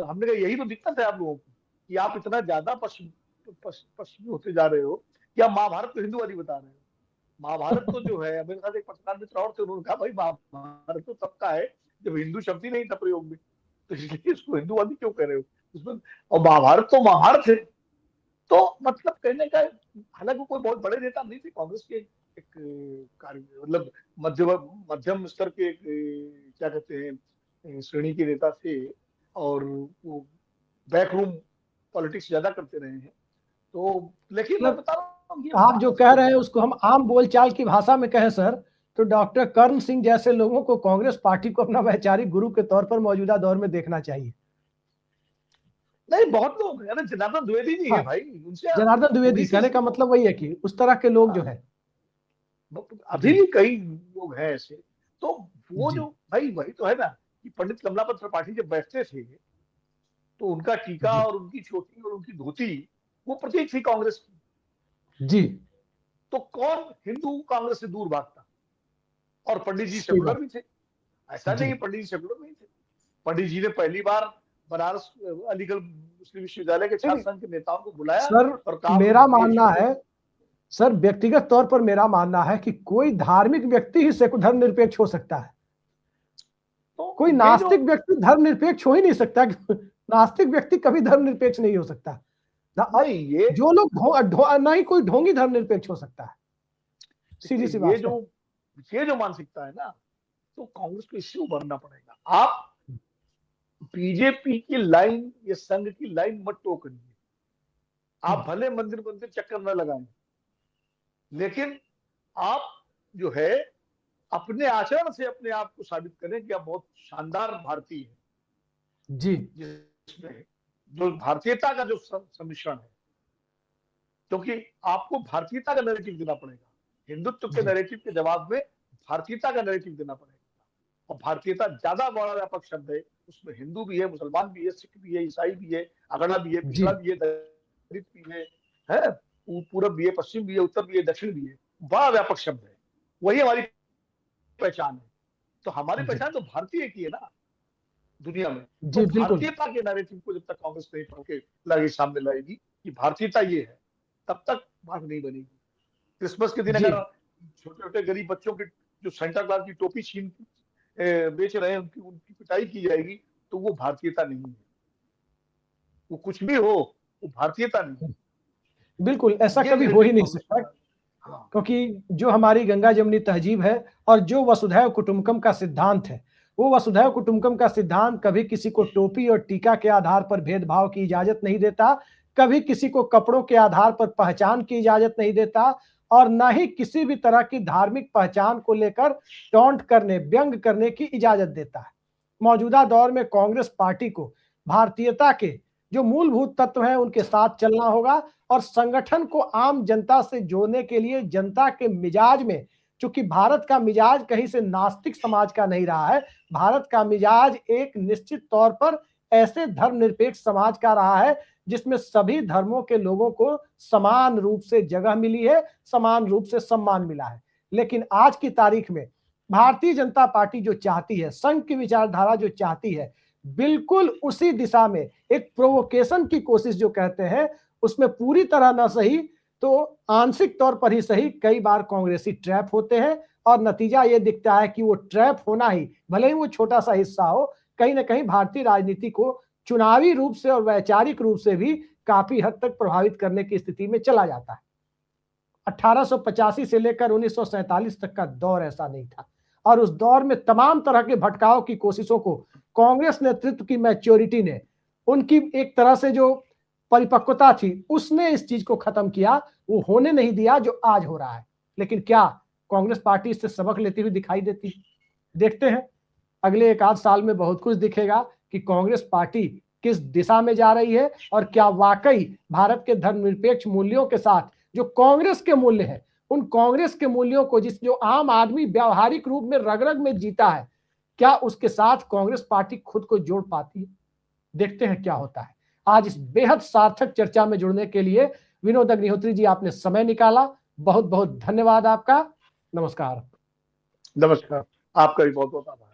हमने कहा यही तो दिक्कत है आप लोगों को, कि आप इतना ज्यादा पश्चिमी होते जा रहे हो कि आप महाभारत को हिंदूवादी बता रहे हो। महाभारत तो जो है, मेरे साथ एक पत्रकार मित्र और थे, उन्होंने कहा भाई महाभारत तो तब का है जब हिंदू शब्द ही नहीं था प्रयोग में, तो इसलिए इसको हिंदूवादी क्यों कह रहे हो उसमें। और महाभारत तो महाभारत है। तो मतलब कहने का, हालांकि कोई बहुत बड़े नेता नहीं थे कांग्रेस के, एक कार्य मतलब मध्यम स्तर के क्या कहते हैं श्रेणी के नेता थे, और वो बैकरूम पॉलिटिक्स ज्यादा करते रहे हैं। तो लेकिन मैं मतलब बता रहा हूँ ये आप बात जो कह रहे हैं उसको हम आम बोलचाल की भाषा में कहें सर, तो डॉक्टर कर्ण सिंह जैसे लोगों को कांग्रेस पार्टी को अपना वैचारिक गुरु के तौर पर मौजूदा दौर में देखना चाहिए। नहीं, बहुत लोग है ना, जनार्दन द्विवेदी जी है हाँ, भाई, उनसे जनार्दन द्विवेदी उन्हीं से कहने का सीखो। मतलब वही है कि उस तरह के लोग जो हाँ, है। अभी जी भी कई लोग हैं ऐसे। तो वो जी जो भाई वही तो है ना, कि पंडित कमलापत त्रिपाठी जब बैठते थे तो उनका टीका जी और उनकी चोटी और उनकी धोती वो प्रतीक थी कांग्रेस की। जी तो कौन हिंदू कांग्रेस से दूर भागता। और पंडित जी सही सेकुलर बात। भी थे, ऐसा जी नहीं कि पंडित जी सेकुलर नहीं थे। पंडित जी ने पहली बार बनारस अलीगढ़ मुस्लिम विश्वविद्यालय के नहीं छात्र नहीं, संघ के नेताओं को बुलाया सर और कहा मेरा भाई देश मानना को। है, सर व्यक्तिगत तौर पर मेरा मानना है कि कोई धार्मिक व्यक्ति ही धर्मनिरपेक्ष हो सकता है। तो कोई ये जो नास्तिक व्यक्ति धर्मनिरपेक्ष हो ही नहीं सकता। नास्तिक व्यक्ति कभी धर्मनिरपेक्ष नहीं हो सकता। और नहीं, ये जो लोग ना ही कोई ढोंगी धर्मनिरपेक्ष हो सकता है। सीधी सी ये बात है। जो ये जो मानसिकता है ना, तो कांग्रेस को इससे उभरना पड़ेगा। आप बीजेपी की लाइन या संघ की लाइन मत टोकरिए। आप भले मंदिर मंदिर चक्कर न लगाएं, लेकिन आप जो है अपने आचरण से अपने आप को साबित करें कि आप बहुत शानदार भारतीय हैं, जी जिसमें जो भारतीयता का जो सम्मिश्रण है। क्योंकि आपको भारतीयता का नैरेटिव देना पड़ेगा, हिंदुत्व के जी नैरेटिव के जवाब में भारतीयता का नैरेटिव देना पड़ेगा। और भारतीयता ज्यादा बड़ा व्यापक शब्द है, उसमें हिंदू भी है, मुसलमान भी है, सिख भी है, ईसाई भी है, अगड़ा भी है, जी पिछड़ा भी है, दलित भी है पूरब भी है, पश्चिम भी है, उत्तर भी है, दक्षिण भी है। बड़ा व्यापक शब्द है, वही हमारी पहचान है। तो हमारी जी पहचान तो भारतीय की है ना दुनिया में। तो जी बिल्कुल। भारतीयता के नैरेटिव को जब तक कांग्रेस नहीं पढ़ के लाएगी, सामने लाएगी कि भारतीयता ये है, तब तक बात नहीं बनेगी। क्रिसमस के दिन जी अगर छोटे छोटे गरीब बच्चों की जो सेंटा क्लॉज की टोपी छीन बेच रहे हैं, उनकी उनकी पिटाई की जाएगी, तो वो भारतीयता नहीं है। वो कुछ भी हो, वो भारतीयता नहीं बिल्कुल ऐसा है। ये कभी हो ही नैरेटिव नहीं कांग्रेस सकता, का। हाँ, क्योंकि जो हमारी गंगा जमुनी तहजीब है और जो वसुधैव कुटुंबकम का सिद्धांत है, वो वसुधैव कुटुंबकम का सिद्धांत कभी किसी को टोपी और टीका के आधार पर भेदभाव की इजाजत नहीं देता, कभी किसी को कपड़ों के आधार पर पहचान की इजाजत नहीं देता, और न ही किसी भी तरह की धार्मिक पहचान को लेकर टॉन्ट करने, व्यंग करने की इजाजत देता है। मौजूदा दौर में कांग्रेस पार्टी को भारतीयता के जो मूलभूत तत्व हैं उनके साथ चलना होगा, और संगठन को आम जनता से जोड़ने के लिए जनता के मिजाज में, चूंकि भारत का मिजाज कहीं से नास्तिक समाज का नहीं रहा है, भारत का मिजाज एक निश्चित तौर पर ऐसे धर्मनिरपेक्ष समाज का रहा है जिसमें सभी धर्मों के लोगों को समान रूप से जगह मिली है, समान रूप से सम्मान मिला है। लेकिन आज की तारीख में भारतीय जनता पार्टी जो चाहती है, संघ की विचारधारा जो चाहती है, बिल्कुल उसी दिशा में एक प्रोवोकेशन की कोशिश जो कहते हैं, उसमें पूरी तरह ना सही तो आंशिक तौर पर ही सही कई बार कांग्रेसी ट्रैप होते हैं, और नतीजा ये दिखता है कि वो ट्रैप होना ही, भले ही वो छोटा सा हिस्सा हो, कहीं ना कहीं भारतीय राजनीति को चुनावी रूप से और वैचारिक रूप से भी काफी हद तक प्रभावित करने की स्थिति में चला जाता है। 1885 से लेकर 1947 तक का दौर ऐसा नहीं था, और उस दौर में तमाम तरह के भटकाव की कोशिशों को कांग्रेस नेतृत्व की मैच्योरिटी ने, उनकी एक तरह से जो परिपक्वता थी, उसने इस चीज को खत्म किया, वो होने नहीं दिया जो आज हो रहा है। लेकिन क्या कांग्रेस पार्टी इससे सबक लेती हुई दिखाई देती? देखते हैं अगले एक आध साल में बहुत कुछ दिखेगा कि कांग्रेस पार्टी किस दिशा में जा रही है, और क्या वाकई भारत के धर्मनिरपेक्ष मूल्यों के साथ जो कांग्रेस के मूल्य हैं, उन कांग्रेस के मूल्यों को जो आम आदमी व्यावहारिक रूप में रग रग में जीता है, क्या उसके साथ कांग्रेस पार्टी खुद को जोड़ पाती है? देखते हैं क्या होता है। आज इस बेहद सार्थक चर्चा में जुड़ने के लिए विनोद अग्निहोत्री जी, आपने समय निकाला, बहुत बहुत धन्यवाद आपका। नमस्कार। नमस्कार, आपका भी बहुत बहुत आभार।